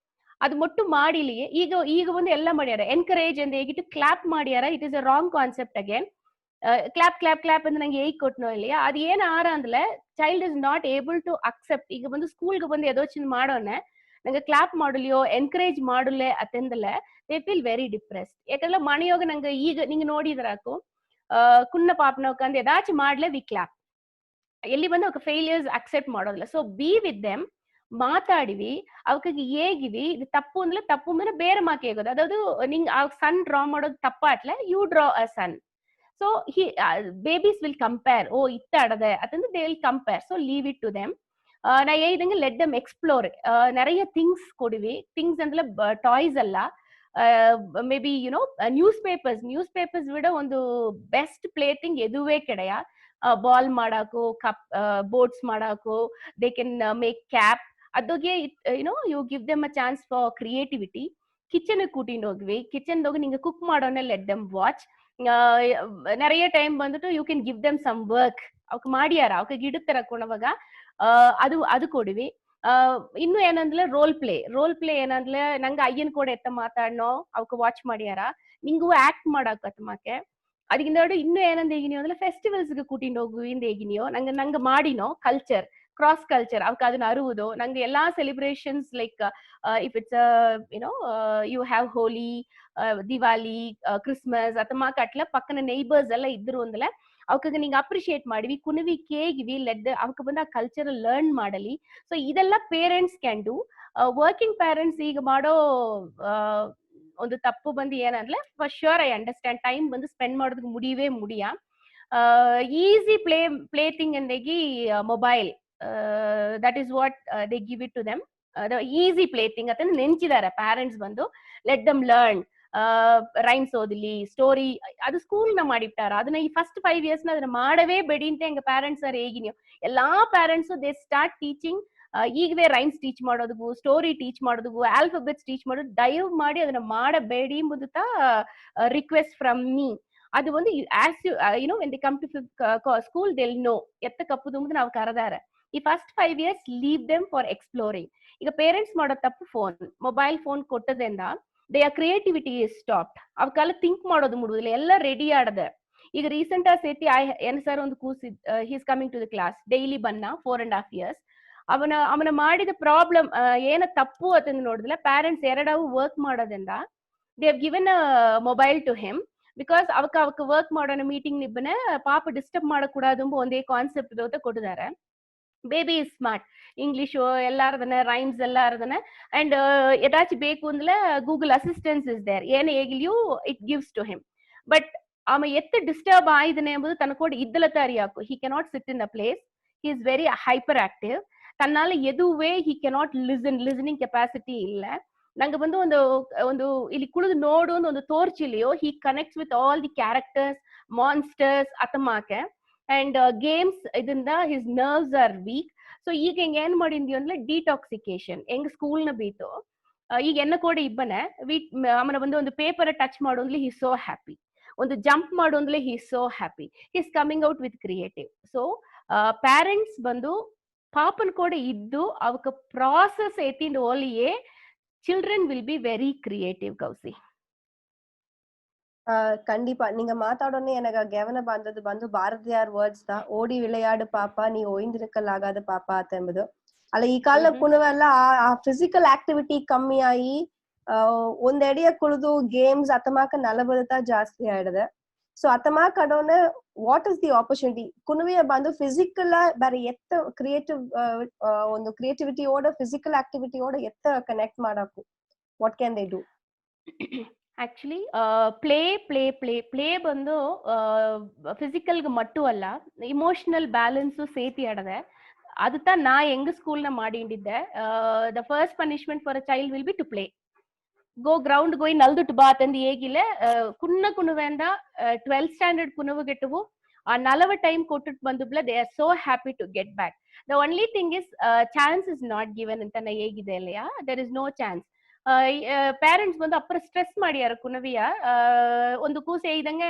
ಅದು ಮೊಟ್ಟು ಮಾಡಿಲಿ. ಈಗ ಒಂದು ಎಲ್ಲ ಮಾಡ್ಯಾರ ಎನ್ಕರೇಜ್ ಅಂತ ಹೇಗಿಟ್ಟು ಕ್ಲಾಪ್ ಮಾಡ್ಯಾರ. It is a wrong concept again. Clap ಅಂತ ನಂಗೆ ಹೇಗೆ ಕೊಟ್ಟನೋ ಇಲ್ಲಿ ಅದು ಏನ್ ಆರ ಅಂದ್ರೆ child is not able to accept. ಈಗ ಬಂದು ಸ್ಕೂಲ್ಗೆ ಬಂದು ಎದೋಚಿನ್ ಮಾಡೋನೆ ನಂಗೆ ಕ್ಲಾಪ್ ಮಾಡಲಿಯೋ ಎನ್ಕರೇಜ್ ಮಾಡಲೇ ಅತ್ತಂದಲೆ ದೇ ಫೀಲ್ ವೆರಿ ಡಿಪ್ರೆಸ್ಡ್. ಯಾಕಂದ್ರೆ ಮನೆಯೋಗ ನಂಗೆ ಈಗ ನಿಂಗೆ ನೋಡಿದ್ರಾಕು ಕುನ್ನ ಪಾಪನೋಕ ಅಂದ್ರೆ ಏದಾಚು ಮಾಡ್ಲೆ ವಿ ಕ್ಲಾಪ್. ಎಲ್ಲಿ ಬಂದು ಅವಕ್ಕೆ ಫೇಲಿಯರ್ಸ್ ಅಕ್ಸೆಪ್ಟ್ ಮಾಡೋದಿಲ್ಲ. ಸೊ ಬಿ ವಿತ್ ದೆಮ್, ಮಾತಾಡಿವಿ ಅವಕ್ಕೆ ಹೇಗಿವಿ. ಇದು ತಪ್ಪು ಅಂದ್ರೆ ತಪ್ಪು ಮೇಲೆ ಬೇರೆ ಮಾಕೆ ಹೇಗೋದು. ಅದಾವುದು ನಿಂಗೆ ಆ ಸನ್ ಡ್ರಾ ಮಾಡೋದು ತಪ್ಪಾಟ್ಲೆ you draw a sun. So babies will compare. Oh, itta adade atanda they will compare. So leave it to them. Na ಹೇಳಿದಂಗೆ let them explore. நிறைய things ಕೊಡಿವಿ. ಥಿಂಗ್ಸ್ ಅಂದ್ರೆ ಟಾಯ್ಸ್ ಅಲ್ಲ, ಮೇ ಬಿ ನ್ಯೂಸ್ ಪೇಪರ್ಸ್ ವಿಡ ಒಂದು best play thing ಎದುವೇ ಕೆಡೆಯ. Ball ಮಾಡಾಕು, ಕಪ್ ಬೋಟ್ಸ್ ಮಾಡಾಕು, ದೇ ಕೆನ್ ಮೇಕ್ ಕ್ಯಾಪ್. ಅದಕ್ಕೆ you give them a chance for creativity. Kitchen ಕೂಟಿಂಡ್ ಹೋಗ್ವಿ, ಕಿಚನ್ ಹೋಗಿ ನಿಂಗೆ ಕುಕ್ ಮಾಡೋಣ ಲೆಟ್ ದೆಮ್ ವಾಚ್. நிறைய டைம் வந்துட்டு you can give them some work. ಅವಕ್ಕೆ ಮಾಡ್ಯಾರ ಅವಕ್ಕೆ ಗಿಡುತ್ತರ ಕೊಣವಾಗ ಅದು ಕೊಡಿವಿ. ಇನ್ನು ಏನಂದ್ರೆ ರೋಲ್ ಪ್ಲೇ ಏನಂದ್ರೆ ನಂಗೆ ಅಯ್ಯನ್ ಕೂಡ ಎತ್ತ ಮಾತಾಡ್ನೋ ಅವಕ್ಕೆ ವಾಚ್ ಮಾಡ್ಯಾರ, ನಿಂಗೂ ಆಕ್ಟ್ ಮಾಡಾಕತ್ಮಾಕೆ. ಅದಕ್ಕಿಂತ ಇನ್ನು ಏನಂದ ಹೇಗಿನಿಯೋ ಅಂದ್ರೆ ಫೆಸ್ಟಿವಲ್ಸ್ಗೆ ಕೂಟಿಂಡ್ ಹೋಗು ಇಂದ ಹೇಗಿನಿಯೋ ನಂಗೆ ಮಾಡಿನೋ ಕಲ್ಚರ್ ಕ್ರಾಸ್ ಕಲ್ಚರ್ ಅವಕ್ಕೆ ಅದನ್ನ ಅರುವುದು. ನಂಗೆ ಎಲ್ಲಾ celebrations like if it's you have Holi, Diwali, Christmas ಅಥವಾ ಅಟ್ಲ ಪಕ್ಕನ ನೈಬರ್ಸ್ ಎಲ್ಲ ಇದ್ರು ಅಂದಲೆ ಅವಕ್ಕೆ ನಿಂಗೆ ಅಪ್ರಿಶಿಯೇಟ್ ಮಾಡಿವಿ, ಕುಣವಿ ಕೇಗಿವಿ, ಅವಕ್ಕೆ ಬಂದ ಆ ಕಲ್ಚರ್ ಲರ್ನ್ ಮಾಡಲಿ. ಸೊ ಇದೆಲ್ಲ parents can do. Working parents ಈಗ ಮಾಡೋ ಒಂದು ತಪ್ಪು ಬಂದು ಏನಂದ್ರೆ for sure I understand time ಬಂದು ಸ್ಪೆಂಡ್ ಮಾಡೋದಕ್ಕೆ ಮುಡಿಯ ಈಸಿ ಪ್ಲೇ ಥಿಂಗ್ ಅಂದೇಗಿ mobile, that is what they give it to them. Easy play thing ಅಂತ ನೆಂಚಿದ್ದಾರೆ ಪೇರೆಂಟ್ಸ್ ಬಂದು. ಲೆಟ್ ದಮ್ ಲರ್ನ್ ರೈಮ್ಸ್ ಓದಲಿ, ಸ್ಟೋರಿ. ಅದು ಸ್ಕೂಲ್ ನ ಮಾಡಿಬಿಟ್ಟಾರ. ಅದನ್ನ ಈ ಫಸ್ಟ್ 5 years ಅದನ್ನ ಮಾಡವೇ ಬೇಡಿ ಅಂತ ಹೆಂಗ ಪೇರೆಂಟ್ಸ್ ಅವ್ರು ಹೇಗಿನ್ಯೋ ಎಲ್ಲಾ ಪೇರೆಂಟ್ಸ್ ದೇ ಸ್ಟಾರ್ಟ್ ಟೀಚಿಂಗ್. ಈಗವೇ ರೈಮ್ಸ್ ಟೀಚ್ ಮಾಡೋದಕ್ಕೂ, ಸ್ಟೋರಿ ಟೀಚ್ ಮಾಡೋದಕ್ಕೂ, ಆಲ್ಫಾಬೆಟ್ಸ್ ಟೀಚ್ ಮಾಡೋದು ದಯವು ಮಾಡಿ ಅದನ್ನ ಮಾಡಬೇಡಿ ಎಂಬುದು ರಿಕ್ವೆಸ್ಟ್ ಫ್ರಮ್ ಮೀ. ಅದು ಒಂದು as you when they come to school they will know ಎತ್ತ ಕಪ್ಪು ತುಂಬುದು ನಾವು ಕರೆದಾರ. ಈ first 5 years leave them for exploring. ಈಗ ಪೇರೆಂಟ್ಸ್ ಮಾಡೋ ತಪ್ಪು ಮೊಬೈಲ್ ಫೋನ್ ಕೊಟ್ಟದ್ರಿಂದ their creativity is stopped. ಅವಕ್ಕೆಲ್ಲ ಥಿಂಕ್ ಮಾಡೋದು ಮುಡುದಿಲ್ಲ, ಎಲ್ಲ ರೆಡಿ ಆಡದೆ. ಈಗ ರೀಸೆಂಟ್ ಆಗಿ ಸೇತಿ ಏನ್ ಸರ್ ಒಂದು ಕೂಸಿದ್, he's coming to the class daily ಬನ್ನ 4.5 years. ಅವನ ಮಾಡಿದ ಪ್ರಾಬ್ಲಮ್ ಏನ ತಪ್ಪು ಅಂತ ನೋಡಿದ್ರೆ ಪೇರೆಂಟ್ಸ್ ಎರಡಾವು ವರ್ಕ್ ಮಾಡೋದ್ರಿಂದ they have given a mobile to him. Because ಅವಕ್ಕ ವರ್ಕ್ ಮಾಡೋಣ ಮೀಟಿಂಗ್ ನಿಬ್ಬನೆ ಪಾಪ ಡಿಸ್ಟರ್ಬ್ ಮಾಡಕೂಡದು ಒಂದೇ ಕಾನ್ಸೆಪ್ಟ್ ಕೊಟ್ಟಿದ್ದಾರೆ. ಬೇಬಿ ಇಸ್ ಸ್ಮಾರ್ಟ್, ಇಂಗ್ಲಿಷು ಎಲ್ಲಾರದನ್ನ, ರೈಮ್ಸ್ ಎಲ್ಲಾರದನ್ನ, ಅಂಡ್ ಏದಾಚಿ ಬೇಕು ಅಂದ್ರೆ ಗೂಗಲ್ ಅಸಿಸ್ಟೆನ್ಸ್ ಇಸ್ ದೇರ್, ಏನೇ ಹೇಗಿಲಿಯೂ it gives to him. But ಆಮ ಎತ್ತ ಡಿಸ್ಟರ್ಬ್ ಆಯ್ದನೆ ಎಂಬುದು ತನಕೋಡ್ ಇದ್ದಲತ್ತ ಅರಿಯಾಕು. He cannot sit in the place, he is very hyper active. ತನ್ನಾಲ ಎದುವೇ ಹಿ ಕೆನಾಟ್ ಲಿಸನಿಂಗ್ ಕೆಪಾಸಿಟಿ ಇಲ್ಲ. ನಂಗೆ ಬಂದು ಒಂದು ಇಲ್ಲಿ ಕುಳಿದು ನೋಡು ಒಂದು ತೋರ್ಚಿಲಿಯೋ he connects with all the characters, monsters ಅತಮಾಕೆ. ಅಂಡ್ ಗೇಮ್ಸ್ ಇದರಿಂದ his nerves are weak. So ಈಗ ಹೆಂಗ್ ಏನ್ ಮಾಡಿದ್ವಿ ಅಂದ್ರೆ ಡಿಟಾಕ್ಸಿಕೇಶನ್ ಹೆಂಗ್ ಸ್ಕೂಲ್ನ ಬೀತು. ಈಗ ಎನ್ನ ಕೂಡ ಇಬ್ಬನೆ ಆಮೇಲೆ ಒಂದು ಪೇಪರ್ ಟಚ್ ಮಾಡೋದ್ಲಿ ಹಿ ಸೋ ಹ್ಯಾಪಿ, ಒಂದು ಜಂಪ್ ಮಾಡೋದ್ಲೆ he so happy, he is coming out with creative. So parents ಬಂದು ಪಾಪನ್ ಕೂಡ ಇದ್ದು ಅವಕ್ಕೆ ಪ್ರಾಸೆಸ್ ಎತ್ತಿಂದ ಓಲಿಯೇ children will be very creative, Kausi. கண்டிப்பா நீங்க மாத்தாடனே எனக்கு கவன ಬಂದು ಭಾರತೀಯಾರ್ ವರ್ಡ್ಸ್ ದ ಓಡಿ ವಿளையாடு ಪಾಪ ನೀ ಓಯಿಂದಿರಕಲಾಗದ ಪಾಪ ಅಂತಂಬುದು ಅಲ್ಲ. ಈ ಕಾಲ ಕುಣವೆಲ್ಲ ಆ ಫಿಸಿಕಲ್ ಆಕ್ಟಿವಿಟಿ ಕಮ್ಮಿ ಆಗಿ ಒಂದೆಡೆಯ ಕುಳಿದು ಗೇಮ್ಸ್ ಅತಮಾಕ ನಲಬದತ ಜಾಸ್ತಿ ಆಯ್ಡದೆ. ಸೊ ಅತಮಾಕ ಅಡೋನ ವಾಟ್ ಇಸ್ ದಿ ಆಪರ್ಚುನಿಟಿ ಕುಣವೆಯ ಬಂದು ಫಿಸಿಕಲ್ ಬೇರೆ ಎತ್ತ ಕ್ರಿಯೇಟಿವ್ ಒಂದು ಕ್ರಿಯೇಟಿವಿಟಿಯೋಡ ಫಿಸಿಕಲ್ ಆಕ್ಟಿವಿಟಿಯೋಡ ಎತ್ತ ಕನೆಕ್ಟ್ ಮಾಡಾಕು. What can they do? Actually play ಬಂದು ಫಿಸಿಕಲ್ಗೆ ಮಟ್ಟು ಅಲ್ಲ, ಇಮೋಷನಲ್ ಬ್ಯಾಲೆನ್ಸು ಸೇತಿ ಆಡದೆ. ಅದು ನಾ ಹೆಂಗ್ ಸ್ಕೂಲ್ನ ಮಾಡಿದ್ದೆ. The first punishment for a child will be to play. Go ground ಗೋಯ್ ನಲ್ದುಟ್ಟು ಬಾ ತಂದು ಹೇಗಿಲ್ಲ ಕುಣುವೆಂದ 12th ಸ್ಟ್ಯಾಂಡರ್ಡ್ ಕುಣುವುಗೆಟ್ಟವು ಆ 40 ಟೈಮ್ ಕೊಟ್ಟು ಬಂದುಬ್ಲ they are so happy to get back. The only thing is chance is not given ಅಂತ ಹೇಗಿದೆ ಅಲ್ಲಯ್ಯ, there is no chance. Parents ಬಂದು ಅಪ್ಪರ ಸ್ಟ್ರೆಸ್ ಮಾಡ್ಯಾರ ಕುಣವಿಯ ಒಂದು ಕೂಸೆ ಇದಂಗೆ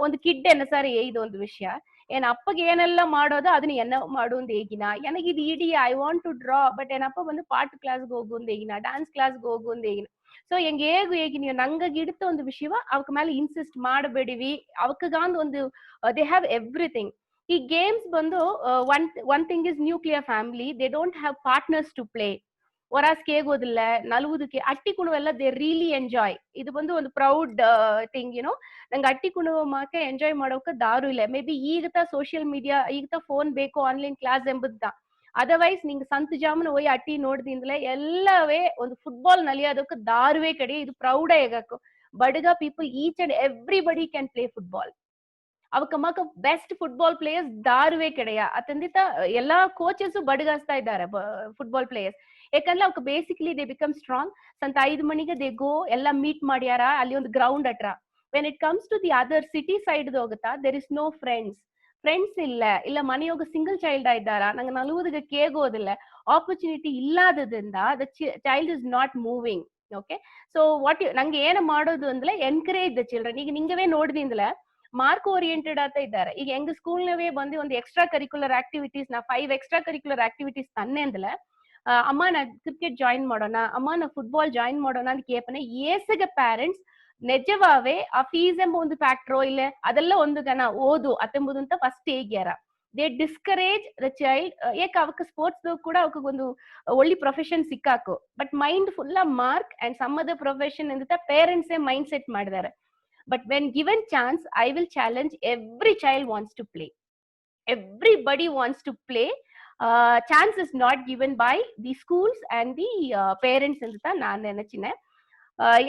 ಒಂದು ಕಿಡ್ ಎನ್ನ ಸರಿ ಇದು ಒಂದು ವಿಷಯ ಏನ್ ಅಪ್ಪಗೆ ಏನೆಲ್ಲ ಮಾಡೋದು ಅದನ್ನ ಎನ್ನ ಮಾಡುವಂದ್ ಹೇಗಿನ ನನಗಿದು ಇಡೀ I want to draw but ಏನಪ್ಪ ಬಂದು ಪಾರ್ಟ್ ಕ್ಲಾಸ್ಗೆ ಹೋಗುವಂದ್ ಹೇಗಿನ ಡ್ಯಾನ್ಸ್ ಕ್ಲಾಸ್ಗೆ ಹೋಗುವಂದ್ ಹೇಗಿನ. ಸೊ ಹೆಂಗ್ ಹೇಗಿ ನೀವು ನಂಗ ಗಿಡತ ಒಂದು ವಿಷಯವ ಅವಕ್ ಮೇಲೆ ಇನ್ಸಿಸ್ಟ್ ಮಾಡಬೇಡಿವಿ. ಅವಕ್ಕಾಂದ್ ಒಂದು ದೇ ಹ್ಯಾವ್ ಎವ್ರಿಥಿಂಗ್. ಈ ಗೇಮ್ಸ್ ಬಂದು one thing is nuclear family, they don't have partners to play. ಒರಾಸ್ಗೆ ಹೇಗೋದಿಲ್ಲ ನಲುವುದಕ್ಕೆ ಅಟ್ಟಿ ಕುಣುವೆಲ್ಲ ದೇ ರಿಯಲಿ ಎಂಜಾಯ್. ಇದು ಬಂದು ಒಂದು ಪ್ರೌಡ್ ಥಿಂಗ್ ಏನೋ. ನಂಗೆ ಅಟ್ಟಿ ಕುಣುವ ಮಾಕೆ ಎಂಜಾಯ್ ಮಾಡೋಕೆ ದಾರು ಇಲ್ಲ. ಮೇ ಬಿ ಈಗತ ಸೋಷಿಯಲ್ ಮೀಡಿಯಾ ಈಗತ ಫೋನ್ ಬೇಕು ಆನ್ಲೈನ್ ಕ್ಲಾಸ್ ಎಂಬುದ. ಅದರ್ವೈಸ್ ನಿಂಗೆ ಸಂತ ಜಾಮನ ಹೋಯ್ ಅಟ್ಟಿ ನೋಡ್ದಿಂದಲೇ ಎಲ್ಲವೇ ಒಂದು ಫುಟ್ಬಾಲ್ ನಲಿಯೋದಕ್ಕೆ ದಾರುವೆ ಕಡೆ ಇದು ಪ್ರೌಡ್ ಹೇಗಕ್ಕು. ಬಡಗ people each and everybody can play football. ಅವಕ್ಕ ಮಕ್ಕ ಬೆಸ್ಟ್ ಫುಟ್ಬಾಲ್ ಪ್ಲೇಯರ್ಸ್ ದಾರುವೆ ಕಡೆಯ ಅತಂದಿತ ಎಲ್ಲಾ ಕೋಚಸ್ ಬಡಗಾಸ್ತಾ ಇದ್ದಾರೆ ಫುಟ್ಬಾಲ್ ಪ್ಲೇಯರ್ಸ್. ಯಾಕಂದ್ರೆ ಅವಕ್ಕೆ ಬೇಸಿಕಲಿ ದೇ ಬಿಕಮ್ ಸ್ಟ್ರಾಂಗ್. ಸಂತ 5 ಮಣಿಗೆ ದೇ ಗೋ ಎಲ್ಲ ಮೀಟ್ ಮಾಡ್ಯಾರ ಅಲ್ಲಿ ಒಂದು ಗ್ರೌಂಡ್ ಹತ್ರ. When it comes to the other city side ಹೋಗುತ್ತಾ ದೇರ್ ಇಸ್ ನೋ ಫ್ರೆಂಡ್ಸ್ ಇಲ್ಲ ಮನೆಯೋಗ ಸಿಂಗಲ್ ಚೈಲ್ಡ್ ಇದ್ದಾರ ನಂಗೆ ನಲುವುದಕ್ಕೆ ಕೇಗೋದಿಲ್ಲ. ಆಪರ್ಚುನಿಟಿ ಇಲ್ಲದ್ರಿಂದ the child is not moving. Okay, so what ನಂಗೆ ಏನು ಮಾಡೋದು ಅಂದ್ರೆ ಎನ್ಕರೇಜ್ ದ ಚಿಲ್ಡ್ರನ್. ಈಗ ನಿಂಗವೇ ನೋಡಿದಿಂದಲೇ ಮಾರ್ಕ್ ಓರಿಯೆಂಟೆಡ್ ಅಂತ ಇದ್ದಾರೆ. ಈಗ ಹೆಂಗ್ ಸ್ಕೂಲ್ನವೇ ಬಂದು ಒಂದು extracurricular activities 5 extracurricular activities ತನ್ನೆ ಅಂದ್ರೆ ಅಮ್ಮ ನಾ ಕ್ರಿಕೆಟ್ ಜಾಯಿನ್ ಮಾಡೋಣ, ಅಮ್ಮ ನಾ ಫುಟ್ಬಾಲ್ ಜಾಯಿನ್ ಮಾಡೋಣ ಅಂತ ಕೇಪನೆ ಏಸಗ ಪೇರೆಂಟ್ಸ್ ನಿಜವಾವೇ ಆ ಫೀಸ್ ಎಂಬ ಒಂದು ಫ್ಯಾಕ್ಟ್ರೋ ಇಲ್ಲ ಅದೆಲ್ಲ ಒಂದು ಗನ ಓದು ಅತೆಂಬುದು ಅಂತ ಫಸ್ಟ್ ಹೇಗ್ಯಾರ. They discourage the child. ಏಕ ಅವಕ್ಕೆ ಸ್ಪೋರ್ಟ್ಸ್ ಕೂಡ ಅವಕ್ಕೆ ಒಂದು ಒಳ್ಳೆ ಪ್ರೊಫೆಷನ್ ಸಿಕ್ಕಾಕು. But mind full mark and some other profession ಅಂತ ಪೇರೆಂಟ್ಸ್ ಮೈಂಡ್ ಸೆಟ್ ಮಾಡಿದ್ದಾರೆ. But when given chance, I will challenge every child wants to play. Everybody wants to play. Chance is not given by the schools and the parents anta naan nenachine.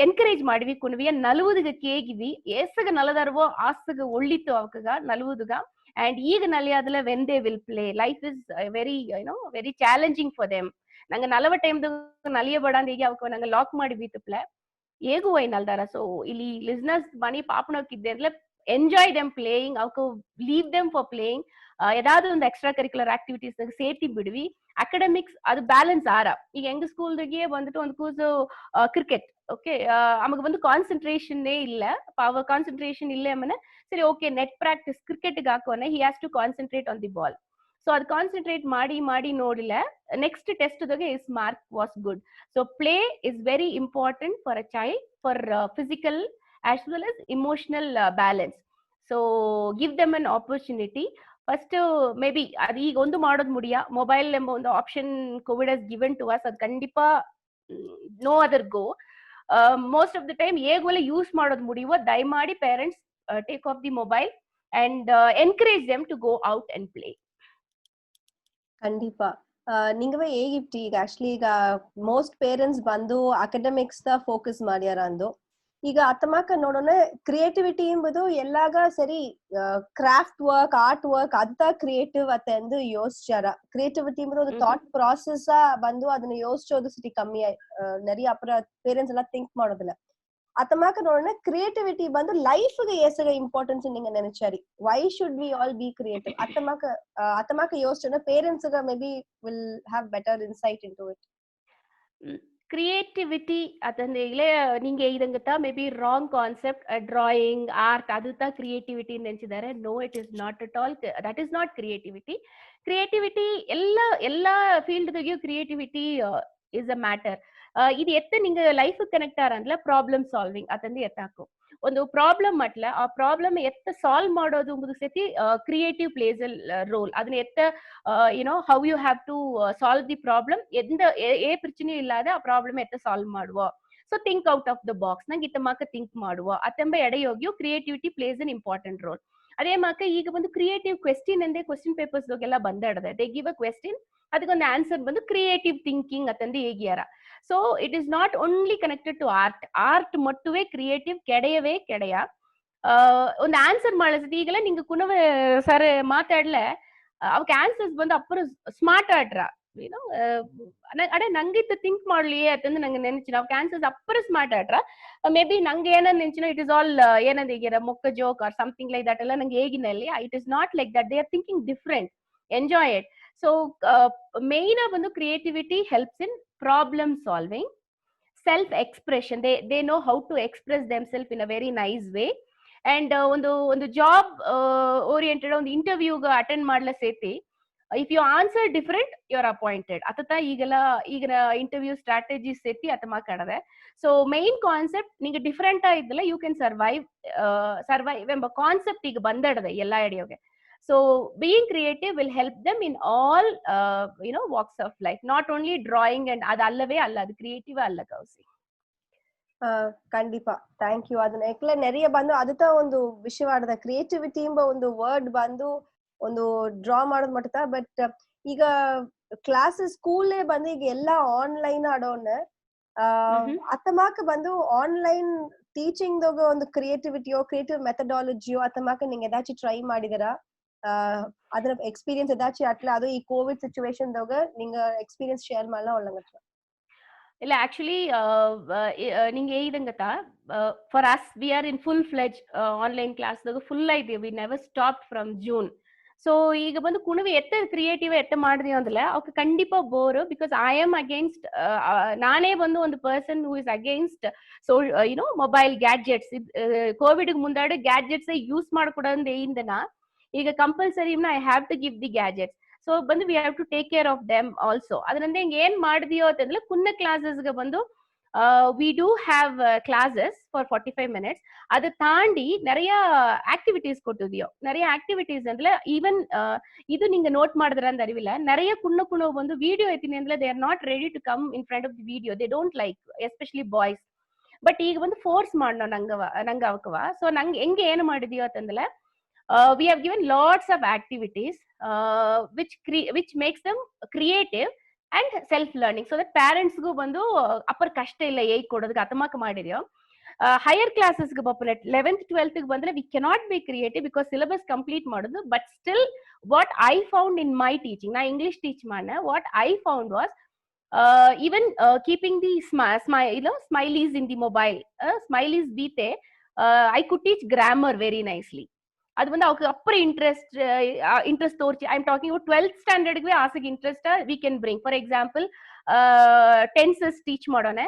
Encourage ಮಾಡಿವಿ ಕುಣವಿಯ ನಲುವುದಕ್ಕೆ ಕೇಗಿವಿ ಏಸಗ ನಲದರ್ವೋ ಆಸಗ ಒಳ್ಳಿತ್ತು ಅವಕಗ ನಲುವುದಗ. And ಈಗ ನಲಿಯಾದಲ್ಲ when they will play. Life is very very challenging for them. ನಂಗೆ 40 time ನಲಿಯಬೇಡ ಅಂತ ಹೀಗೆ ಅವಕ್ಕೆ ನಂಗೆ lock ಮಾಡಿವಿ ತುಪ್ಲೆ ಹೇಗೂ ವೈನಲ್ದಾರ. So ಇಲ್ಲಿ ಲಿಸ್ನರ್ಸ್ ಮನಿ ಪಾಪನೋಕಿದ್ದೆ ಅಂದ್ರೆ ಎಂಜಾಯ್ ದೆಮ್ ಪ್ಲೇಯಿಂಗ್. ಅವಕ್ಕೆ ಲೀವ್ ದೆಮ್ ಫಾರ್ ಪ್ಲೇಯಿಂಗ್. ಏದಾದ್ರು ಒಂದು ಎಕ್ಸ್ಟ್ರಾ ಕರಿಕ್ಯುಲರ್ ಆಕ್ಟಿವಿಟೀಸ್ ಸೇರ್ತಿ ಬಿಡ್ವಿ. ಅಕಾಡೆಮಿಕ್ಸ್ ಅದು ಬ್ಯಾಲೆನ್ಸ್ ಆರ. ಈಗ ಹೆಂಗ್ ಸ್ಕೂಲ್ದಾಗೆ ಬಂದ್ಬಿಟ್ಟು ಒಂದು ಕೂಸು ಕ್ರಿಕೆಟ್ ಓಕೆ ಆಮಗೆ ಬಂದು ಕಾನ್ಸಂಟ್ರೇಷನ್ನೇ ಇಲ್ಲ. ಪವರ್ ಕಾನ್ಸಂಟ್ರೇಷನ್ ಇಲ್ಲ ಅಮ್ಮನೆ ಸರಿ ಓಕೆ ನೆಟ್ ಪ್ರಾಕ್ಟೀಸ್ ಕ್ರಿಕೆಟ್ಗೆ ಹಾಕೋನೆ he has to concentrate on the ball. So ಅದು ಕಾನ್ಸಂಟ್ರೇಟ್ ಮಾಡಿ ನೋಡಿಲ್ಲ ನೆಕ್ಸ್ಟ್ ಟೆಸ್ಟ್ ದಾಗೆ is mark was good. So play is very important for a child for physical as well as emotional balance. So give them an opportunity. First maybe ಅದು ಈಗ ಒಂದು ಮಾಡೋದು ಮುಡಿಯ mobile ಎಂಬ ಒಂದು option covid has given to us, ಅದು ಖಂಡಿತ no other go. Most of the time ಹೇಗೋಲೆ use ಮಾಡೋದು ಮುಡಿಯುವ ದಯಮಾಡಿ parents take off the mobile and encourage them to go out and play. ಖಂಡಿತ ನಿಂಗವೇ ಹೇಗಿತ್ತು ಈಗ ಆಕ್ಚುಲಿ ಈಗ ಮೋಸ್ಟ್ ಪೇರೆಂಟ್ಸ್ ಬಂದು ಅಕಾಡೆಮಿಕ್ಸ್ ದ ಫೋಕಸ್ ಮಾಡ್ಯಾರ ಅಂದು ಈಗ ಅತ್ತಮಾಕ ನೋಡೋಣ ಕ್ರಿಯೇಟಿವಿಟಿ ಎಂಬುದು ಎಲ್ಲಾಗ ಸರಿ ಕ್ರಾಫ್ಟ್ ವರ್ಕ್ ಆರ್ಟ್ ವರ್ಕ್ ಅದ ಕ್ರಿಯೇಟಿವ್ ಅತ್ತೆ ಎಂದು ಯೋಚಿಸ್ಯಾರ. ಕ್ರಿಯೇಟಿವಿಟಿ ಎಂಬುದು ಒಂದು ಥಾಟ್ ಪ್ರಾಸೆಸ್ ಬಂದು ಅದನ್ನ ಯೋಚಿಸೋದು ಸರಿ ಕಮ್ಮಿ ನರಿ ಅಪರ ಪೇರೆಂಟ್ಸ್ ಎಲ್ಲ ಥಿಂಕ್ ಮಾಡೋದಿಲ್ಲ. ಅತ್ತಮಾಕ ನೋಡೋಣ ಕ್ರಿಯೇಟಿವಿಟಿ ಬಂದು ಲೈಫ್ ಗೆ ಎಸಗ ಇಂಪಾರ್ಟೆನ್ಸ್ ನಿಂಗೆ ನೆನಚಾರಿ why should we all be creative ಅತ್ತಮಾಕ ಯೋಚನೆ ಪೇರೆಂಟ್ಸ್ ಗ maybe will have better insight into it. Creativity ಅದಂದ್ರೆ ಈಗಲೇ ನಿಂಗೆ ಇದಂಗತ್ತಾ maybe wrong concept drawing art ಅದು ಕ್ರಿಯೇಟಿವಿಟಿ ನೆನ್ಸಿದ್ದಾರೆ. No, it is not at all, that is not creativity. Creativity ಎಲ್ಲ ಫೀಲ್ಡ್ ದಾಗಿಯೂ ಕ್ರಿಯೇಟಿವಿಟಿ ಇಸ್ ಅ ಮ್ಯಾಟರ್. ಇದು ಎತ್ತ ನಿಂಗೆ ಲೈಫ್ ಕನೆಕ್ಟ್ ಆರಂದ್ಲ ಪ್ರಾಬ್ಲಮ್ ಸಾಲ್ವಿಂಗ್ ಅತಂದು ಎತ್ತಾಕು ಒಂದು ಪ್ರಾಬ್ಲಮ್ ಅಟ್ಲ ಆ ಪ್ರಾಬ್ಲಮ್ ಎತ್ತ ಸಾಲ್ವ್ ಮಾಡೋದು ಎಂಬುದು ಸತಿ ಕ್ರಿಯೇಟಿವ್ ಪ್ಲೇಸ್ ರೋಲ್. ಅದನ್ನ ಎತ್ತ you know how you have to solve the problem ಎಂದ ಏ ಪ್ರಚನೆ ಇಲ್ಲದ ಆ ಪ್ರಾಬ್ಲಮ್ ಎತ್ತ ಸಾಲ್ವ್ ಮಾಡುವ. So think out of the box ನಂಗೆ ಇತ್ತಮಾಕ ಥಿಂಕ್ ಮಾಡುವ ಅತ್ತೆಂಬ ಎಡೆಯೋಗಿಯು creativity plays an important role. ಅದೇ ಮಾಕ ಈಗ ಒಂದು ಕ್ರಿಯೇಟಿವ್ ಕ್ವೆಶ್ಚನ್ ಎಂದೇ ಕ್ವೆಶ್ಚನ್ ಪೇಪರ್ಸ್ ಎಲ್ಲ ಬಂದಾಡದೆ ದೇ ಗಿವ್ ಅ ಕ್ವೆಶ್ಚನ್ ಅದಕ್ಕೊಂದು ಆನ್ಸರ್ ಬಂದು ಕ್ರಿಯೇಟಿವ್ ಥಿಂಕಿಂಗ್ ಅತ್ತಂದು ಹೇಗಿಯಾರ. So it is not only connected to art ಮಟ್ಟುವೆ ಕ್ರಿಯೇಟಿವ್ ಕೆಡೆಯವೇ ಕೆಡೆಯ ಒಂದು ಆನ್ಸರ್ ಮಾಡಿಸತಿ ಈಗಲ್ಲ ನಿಂಗೆ ಕುನವ ಸರ್ ಮಾತಾಡ್ಲೆ ಅವಕ್ಕೆ ಆನ್ಸರ್ಸ್ ಬಂದು ಅಪ್ಪರು ಸ್ಮಾರ್ಟ್ ಆಡ್ರ ಏನೋ ಅಡೆ ನಂಗಿತ್ತು ಥಿಂಕ್ ಮಾಡ್ಲಿ ಅಂತಂದು ನಂಗೆ ನೆನಚಿನ ಅವಕ್ಕೆ ಆನ್ಸರ್ಸ್ ಅಪ್ಪರು ಸ್ಮಾರ್ಟ್ ಆಡ್ರ. ಮೇ ಬಿ ನಂಗೆ ಏನನ್ನ ನೆನಚಿನ ಇಟ್ ಇಸ್ ಆಲ್ ಏನಂದ ಈಗಿರ ಮೊಕ್ಕ joke or something like that ಎಲ್ಲ ನಂಗೆ ಹೇಗಿನಲ್ಲಿ it is not like that they are thinking different, enjoy it. So main ಒಂದು creativity helps in problem solving, self expression, they know how to express themselves in a very nice way. And ಒಂದು job oriented ಒಂದು interview attend ಮಾಡ್ಲ ಸೇತಿ if you answer different you are appointed ಅತ್ತ ಈಗಿನ interview strategy ಸೇತಿ ಅತ ಮಾತಾಡದೆ. So main concept ನಿಂಗೆ ಡಿಫರೆಂಟ್ ಆಗಿದ್ದಲ್ಲ ಯು ಕ್ಯಾನ್ ಸರ್ವೈವ್ ಎಂಬ ಕಾನ್ಸೆಪ್ಟ್ ಈಗ ಬಂದಡದೆ ಎಲ್ಲಾ ಎಡೆಯೋಗೆ. So being creative will help them in all walks of life, not only drawing and adallave alla adu creative alla Kausi. ಖಂಡಿತ ಥ್ಯಾಂಕ್ ಯು. ಅದನ್ನ ಎಕ್ಲೆ ನೆರಿಯ ಬಂದು ಅದತ ಒಂದು ವಿಷಯವಾದ ಕ್ರಿಯೇಟಿವಿಟಿ ಎಂಬ ಒಂದು ವರ್ಡ್ ಬಂದು ಒಂದು ಡ್ರಾ ಮಾಡೋದ್ ಮಟ್ಟ. ಬಟ್ ಈಗ ಕ್ಲಾಸಸ್ ಸ್ಕೂಲೇ ಬಂದು ಈಗ ಎಲ್ಲಾ ಆನ್ಲೈನ್ ಆಡೋಣ ಅತ್ತಮಾಕ ಬಂದು ಆನ್ಲೈನ್ ಟೀಚಿಂಗ್ ದಾಗ ಒಂದು ಕ್ರಿಯೇಟಿವಿಟಿಯೋ ಕ್ರಿಯೇಟಿವ್ ಮೆಥಡಾಲಜಿಯೋ ಅತ್ತಮಾಕ ನಿಂಗೆ ಏದಾಚಿ ಟ್ರೈ ಮಾಡಿದಾರ ಅದ್ರ ಎಕ್ಸ್ಪೀರಿಯನ್ಸ್ ಏದಾಚಿ ಅಟ್ಲ ಅದು ಈ ಕೋವಿಡ್ ಸಿಚುವೇಶನ್ ದಾಗ ನಿಂಗ ಎಕ್ಸ್ಪೀರಿಯನ್ಸ್ ಶೇರ್ ಮಾಡಲ್ಲ ಒಳ್ಳಂಗತ್ರ? ಇಲ್ಲ ಆಕ್ಚುಲಿ ನಿಂಗೆ ಇದಂಗತ್ತ for us we are in full fledge online class ದಾಗ ಫುಲ್ ಐದೇವಿ, we never stop from June. So ಈಗ ಬಂದು ಕುಣವಿ ಎತ್ತ ಕ್ರಿಯೇಟಿವ್ ಎತ್ತ ಮಾಡಿದ್ವಿ ಅಂದ್ರೆ ಅವಕ್ಕೆ ಖಂಡಿತ bore. Because I am against, ನಾನೇ ಬಂದು ಒಂದು person who is against so mobile gadgets. Covid ಮುಂದಾಡು ಗ್ಯಾಡ್ಜೆಟ್ಸ್ ಯೂಸ್ ಮಾಡ್ಕೊಡೋದೇಯಿಂದನ ಈಗ compulsory I have to give the gadgets. So ಬಂದು we have to take care of them also. ಅದರಿಂದ ಹಿಂಗೆ ಏನ್ ಮಾಡಿದ್ಯೋ ಅಂತಂದ್ರೆ ಕುನ್ನ ಕ್ಲಾಸಸ್ಗೆ ಬಂದು we do have classes for 45 minutes. ಅದು ತಾಂಡಿ நிறைய ಆಕ್ಟಿವಿಟೀಸ್ ಕೊಟ್ಟಿದ್ಯೋ. நிறைய ಆಕ್ಟಿವಿಟೀಸ್ ಅಂದ್ರೆ ಈವನ್ ಇದು ನಿಂಗೆ ನೋಟ್ ಮಾಡಿದ್ರ ಅಂತ ಅರಿವಿಲ್ಲ, நிறைய ಕುಣ್ಣ ಬಂದು ವಿಡಿಯೋ ಐತೀನಿ ಅಂದ್ರೆ they are not ready to come in front of the video, they don't like especially boys. But ಈಗ ಬಂದು ಫೋರ್ಸ್ ಮಾಡೋ ನಂಗೆ ಅವಕವ. ಸೊ ನಂಗೆ ಹೆಂಗೆ ಏನು ಮಾಡಿದ್ಯೋ ಅಂತಂದ್ರೆ we have given lots of activities which makes them creative and self learning, so that parents gu bandu appar kashta illa ei kododakke athamaka ಮಾಡಿದ್ಯೋ. higher classes ಗೆ ಬಪ್ಪಲೆ 11th 12th ಗೆ ಬಂದ್ರೆ we cannot be creative because syllabus complete ಮಾಡೋದು. but still what I found in my teaching, na English teach ಮಾಡ್ನ, what I found was even keeping the smileys in the mobile, smileys beate I could teach grammar very nicely. ಅದು ಬಂದು ಅವಕ್ಕೆ ಅಪ್ಪರ interest ತೋರ್ಚಿ I am talking 12th ಸ್ಟ್ಯಾಂಡರ್ಡ್ಗೆ ಆಸೆಗೆ interest we can bring. For example tenses teach ಮಾಡೋಣ,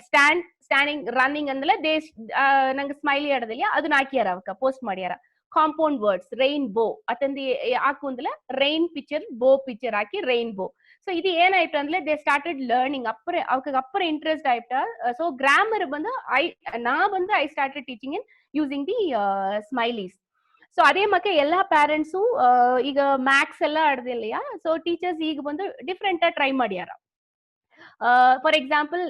standing running ಅಂದ್ರೆ ನಂಗೆ ಸ್ಮೈಲಿ ಆಡೋದಿಲ್ಲ ಅದನ್ನ ಹಾಕಿಯಾರ ಅವಕ್ಕ ಪೋಸ್ಟ್ ಮಾಡ್ಯಾರ. ಕಾಂಪೌಂಡ್ ವರ್ಡ್ಸ್ ರೈನ್ಬೋ ಅತಂದು ಹಾಕುಂದ್ಲ ರೈನ್ ಪಿಕ್ಚರ್ ಬೋ ಪಿಕ್ಚರ್ ಹಾಕಿ ರೈನ್ಬೋ. ಸೊ ಇದು ಏನಾಯ್ತು ಅಂದ್ರೆ ದೇ ಸ್ಟಾರ್ಟೆಡ್ ಲರ್ನಿಂಗ್ ಅಪ್ಪರ ಇಂಟ್ರೆಸ್ಟ್ ಆಯ್ತಾ. ಸೊ ಗ್ರಾಮರ್ ಬಂದು I started teaching in using the smileys. So ಅದೇ ಮಕ್ಕೆ ಎಲ್ಲಾ ಪ್ಯಾರೆಂಟ್ಸು ಈಗ ಮ್ಯಾಕ್ಸ್ ಎಲ್ಲ ಆಡ್ದಿಲ್ಲ. ಸೊ ಟೀಚರ್ಸ್ ಈಗ ಬಂದು ಡಿಫ್ರೆಂಟ್ ಟ್ರೈ ಮಾಡ್ಯಾರ. For example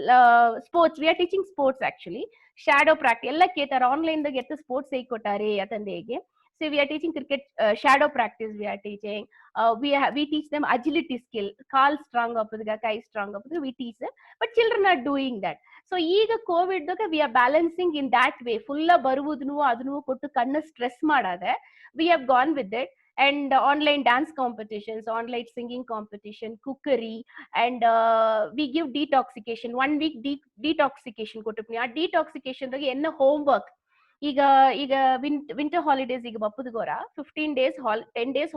sports, we are teaching sports actually. Shadow practice ಎಲ್ಲ ಕೇಳ್ತಾರ ಆನ್ಲೈನ್ ದಾಗ ಎತ್ತ ಸ್ಪೋರ್ಟ್ಸ್ ಹೇಗೆ ಕೊಟ್ಟಾರೆ ಅತಂದೇಗೆ. So we are teaching cricket shadow practice. We are teaching. We teach them agility skill. Kaal strong appudiga, kai strong appudiga. We teach them, but children are doing that. So ಈಗ Covid ದಾಗ we are balancing in that way. Full ಬರುವುದನ್ನು ಅದನ್ನು ಕೊಟ್ಟು ಕಣ್ಣ stress ಮಾಡಾದೆ we have gone with it. And online dance competitions, online singing competition, cookery, and we give detoxification. 1 week detoxification ಕೊಟ್ಟಿರ್ತೀನಿ. ಆ detoxification ದಾಗ என்ன homework ಈಗ ವಿಂಟರ್ ಹಾಲಿಡೇಸ್ ಈಗ ಬಪ್ಪುದಗೋರ 10 days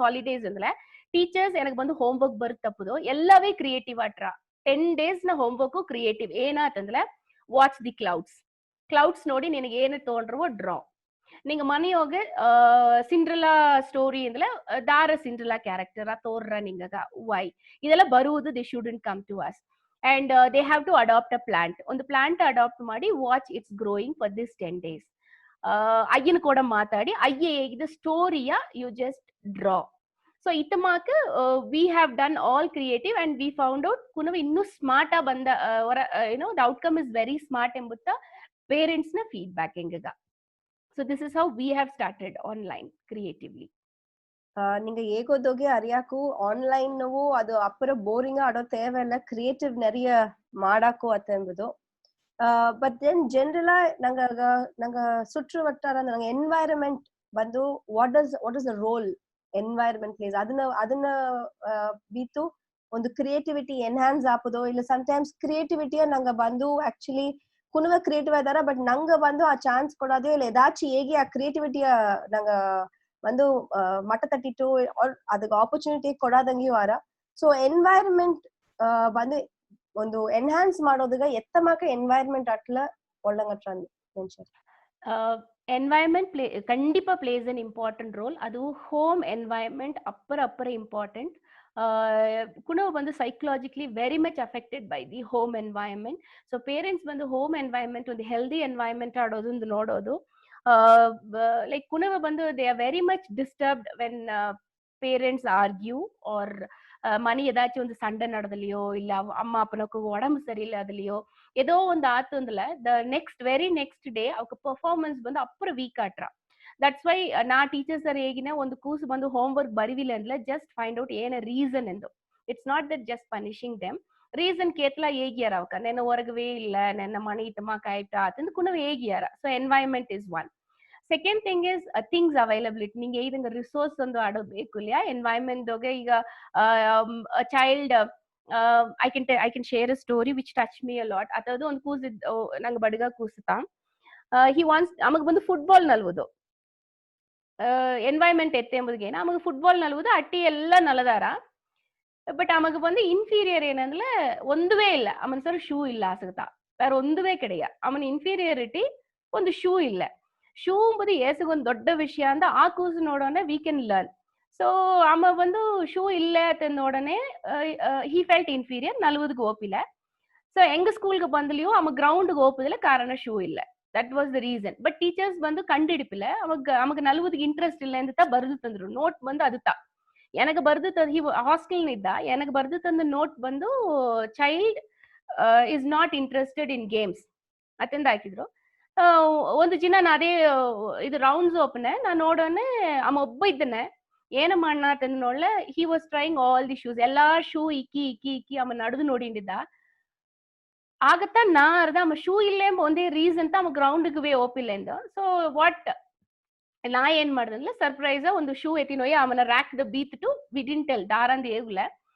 ಹಾಲಿಡೇಸ್ ಅಂದ್ರೆ ಟೀಚರ್ಸ್ ನನಗೆ ಬಂದು ಹೋಮ್ ವರ್ಕ್ ಬರುತ್ತಪ್ಪದು ಎಲ್ಲವೇ ಕ್ರಿಯೇಟಿವ್ ಆಟ್ರ. 10 days ನ ಹೋಮ್ ವರ್ಕ್ ಕ್ರಿಯೇಟಿವ್ ಏನಾತಂದ್ರೆ ವಾಚ್ ದಿ ಕ್ಲೌಡ್ಸ್ ನೋಡಿ ನಿನಗೆ ಏನು ತಗೊಂಡ್ರು ಡ್ರಾ. ನಿಂಗೆ ಮನೆಯೋಗ ಸಿಂಡ್ರಲಾ ಸ್ಟೋರಿ ಅಂದ್ರೆ ದಾರ ಸಿಂಡ್ರಲಾ ಕ್ಯಾರೆಕ್ಟರ್ ತೋರ್ರ ನಿಂಗ ವೈ ಇದೆಲ್ಲ ಬರುವುದು the student come to us. And they have to adopt a plant. ಒಂದು ಪ್ಲಾಂಟ್ ಅಡಾಪ್ಟ್ ಮಾಡಿ watch its growing for this 10 days. ಅಯ್ಯನ ಕೂಡ ಮಾತಾಡಿ ಅಯ್ಯ ಹೇಗಿದೆ ಸ್ಟೋರಿಯ ಯು ಜಸ್ಟ್ ಡ್ರಾ. ಸೊ ಇತಮಾಕ we have done all creative and we found out ಕುನವ ಇನ್ನೂ ಸ್ಮಾರ್ಟ್ ಆ ಬಂದ you know the outcome is very smart ಎಂಬುತ್ತ ಪೇರೆಂಟ್ಸ್ ನ ಫೀಡ್ಬ್ಯಾಕ್ ಹೆಂಗ. So this is how we have started online creatively. நீங்க ஏகோதோகே அறியாக்கு online நவோ அது அப்புறம் போரிங்கா ஆடோ தேவையில்ல ಕ್ರಿಯೇಟಿವ್ நிறைய ಮಾಡಾಕು ಅತೆಂಬುದು. ಬಟ್ ದೆನ್ ಜನರಲ್ ನಂಗ ಸುற்று ವಟ್ಟಾರ ನಂಗ ಎನ್ವೈರನ್ಮೆಂಟ್ ಬಂದು what is the role environment place ಅದನ್ನ ಬೀತು ಒಂದು ಕ್ರಿಯೇಟಿವಿಟಿ ಎನ್ಹಾನ್ಸ್ ಆಪುದೋ ಇಲ್ಲ ಸಮ್ಟೈಮ್ಸ್ ಕ್ರಿಯೇಟಿವಿಟಿಯ ನಂಗ ಬಂದು ಆಕ್ಚುಲಿ ಕುನುವ ಕ್ರಿಯೇಟಿವ್ ಆದಾರ ಬಟ್ ನಂಗ ಬಂದು ಆ ಚಾನ್ಸ್ ಕೊಡೋದು ಇಲ್ಲ ಏದಾಚಿ ಹೇಗೆ ಆ ಕ್ರಿಯೇಟಿವಿಟಿಯ ನಂಗ ಬಂದು ಮಟ್ಟ ತಟ್ಟಿಟ್ಟು ಅದಕ್ಕೆ ಆಪರ್ಚುನಿಟಿ ಕೊಡಾದಂಗಿ ವಾರ. ಸೊ ಎನ್ವೈರನ್ಮೆಂಟ್ ಬಂದು ಒಂದು ಎನ್ಹಾನ್ಸ್ ಮಾಡೋದಾಗ ಎತ್ತಮಾಕ ಎನ್ವೈರನ್ಮೆಂಟ್ ಅಟ್ಲ ಒಳ್ಳಂಗಟ್ರ ಎನ್ವೈರನ್ಮೆಂಟ್ ಕಂಡಿಪಾ ಪ್ಲೇಸ್ ಅನ್ ಇಂಪಾರ್ಟೆಂಟ್ ರೋಲ್. ಅದು ಹೋಮ್ ಎನ್ವೈರನ್ಮೆಂಟ್ ಅಪ್ಪರ ಇಂಪಾರ್ಟೆಂಟ್. ಕುಣವು ಬಂದು psychologically very much affected by the home environment. So parents ಬಂದು ಹೋಮ್ ಎನ್ವೈರನ್ಮೆಂಟ್ ಒಂದು ಹೆಲ್ದಿ ಎನ್ವೈರನ್ಮೆಂಟ್ ಆಡೋದು ಒಂದು ನೋಡೋದು. ಲೈಕ್ ಕುಣವ ಬಂದು they are very much disturbed when parents argue or ಮನೆ ஏதாச்சும் ಒಂದು சண்டை நடதலையோ இல்ல அம்மா அப்பனுக்கு உடம்பு சரியில்லை அதுலயோ ஏதோ ಒಂದು ஆத்து வந்துல த ವೆರಿ ನೆಕ್ಸ್ಟ್ ಡೇ ಅವಕ್ಕೆ ಪರ್ಫಾರ್ಮೆನ್ಸ್ ಬಂದು ಅಪ್ಪರ ವೀಕ್ ಆಟ್ರ. ದಟ್ಸ್ ವೈ ನಾ ಟೀಚರ್ಸ್ ಹೇಗಿನ ಒಂದು ಕೂಸು ಬಂದು ಹೋಮ್ ವರ್ಕ್ ಬರಿವಿಲ್ಲ ಅಂದ್ರೆ ಜಸ್ಟ್ ಫೈಂಡ್ ಔಟ್ ಏನ ರೀಸನ್ ಎಂದು. It's not that just punishing them. Reason ಕೇತ್ಲಾ ಹೇಗಿಯಾರ ಅವಕ್ಕ ನೆನ್ನ ಹೊರಗವೇ ಇಲ್ಲ ನೆನ್ನ ಮನೆ ಇತ್ತಮ್ಮ ಕಾಯ್ತಾ ಅಂತಂದು ಕುಣವ್ ಹೇಗಿಯಾರ. So environment is one. Second thing is things availability. ನಿಂಗೆ ಇದಂಗ ರಿಸೋರ್ಸ್ ಒಂದು ಆಡಬೇಕು ಇಲ್ಲ ಎನ್ವೈರನ್ಮೆಂಟ್ ಈಗ child I can share a story which touched me a lot. ಅದದು ಒಂದು ಕೂಸಿದ್ ನಂಗೆ ಬಡಗ ಕೂಸುತ್ತಾ he wants ನಮಗ್ ಬಂದು ಫುಟ್ಬಾಲ್ ನಲ್ವುದು ಎನ್ವೈರನ್ಮೆಂಟ್ ಎತ್ತೆ ಎಂಬುದಿಗೆ ನಮಗೆ ಫುಟ್ಬಾಲ್ ನಲ್ವುದು ಅಟ್ಟಿ ಎಲ್ಲ ನಲದಾರ. ಬಟ್ ಆಮಗ ಬಂದು ಇನ್ಫೀರಿಯರ್ ಏನಂದ್ರೆ ಒಂದುವೇ ಇಲ್ಲ ಅಮನ್ ಸರ್ ಶೂ ಇಲ್ಲ ಆಸಗತಾ ಬೇರೆ ಒಂದುವೇ ಕಡೆಯ ಅವನ ಇನ್ಫೀರಿಯರಿಟಿ ಒಂದು ಶೂ ಇಲ್ಲ. ಶೂ ಎಂಬುದು ಏಸಗೊಂದು ದೊಡ್ಡ ವಿಷಯ ಅಂತ ಆ ಕೂಸು ನೋಡೋಣ ವಿ ಕ್ಯಾನ್ ಲರ್ನ್. ಸೊ ಅಮ್ಮ ಬಂದು ಶೂ ಇಲ್ಲ ಅಂತ ನೋಡನೆ ಹಿ ಫೆಲ್ಟ್ ಇನ್ಫೀರಿಯರ್ ನಲ್ವದ್ಗೆ ಓಪಿಲ್ಲ. ಸೊ ಹೆಂಗ ಸ್ಕೂಲ್ಗೆ ಬಂದಲಿಯೋ ಅಮ್ಮ ಗ್ರೌಂಡ್ಗೆ ಓಪದಿಲ್ಲ ಕಾರಣ ಶೂ ಇಲ್ಲ. That was the reason. But teachers ಬಂದು ಕಂಡಿಡಿಪಿಲ್ಲ ಅವಾಗ ನಲ್ವದ್ಗೆ ಇಂಟ್ರೆಸ್ಟ್ ಇಲ್ಲ ಅಂತ ಬರೆದು ತಂದ್ರು. ನೋಟ್ ಬಂದು ಅದುತ್ತಾ எனக்கு ಬರ್ದು ತಂದು ಹಾಸ್ಟೆಲ್ ಇದ್ದ எனக்கு ಬರ್ದು ತಂದ ನೋಟ್ ಬಂದು child is not interested in games ಅತ್ತಂದ ಹಾಕಿದ್ರು. ಒಂದು ದಿನ ನಾ ಅದೇ ಇದು ರೌಂಡ್ಸ್ ಓಪನ್ ನಾನು ನೋಡೋಣ ಅಮ್ಮ ಒಬ್ಬ ಇದ್ದಾನೆ ಏನ ಮಾಡಣ ಅಂತಂದು ನೋಡ್ಲೆ he was trying all the shoes ಎಲ್ಲಾ ಶೂ ಇಕ್ಕಿ ಅಮ್ಮ ನಡ್ದು ನೋಡಿಂಡಿದ್ದ. ಆಗತ್ತಾ ನಾ ಅರ್ಧ ಅಮ್ಮ ಶೂ ಇಲ್ಲ ಎಂಬ ಒಂದೇ ರೀಸನ್ ಅಮ್ಮ ಗ್ರೌಂಡ್ಗೆ ಓಪಿಲ್ಲ ಎಂದ. ಸೊ ವಾಟ್ ನಾ ಏನ್ ಮಾಡ್ದಂದ್ರೆ ಸರ್ಪ್ರೈಸ್ ಒಂದು ಶೂ ಎತ್ತಿನೋಯ್ ಅವನ ರ್ಯಾಕ್ ದ ಬೀತ್ ಟು ವಿಡಿಂಟೆಲ್ ದಾರಂದ ಏಗುಲ.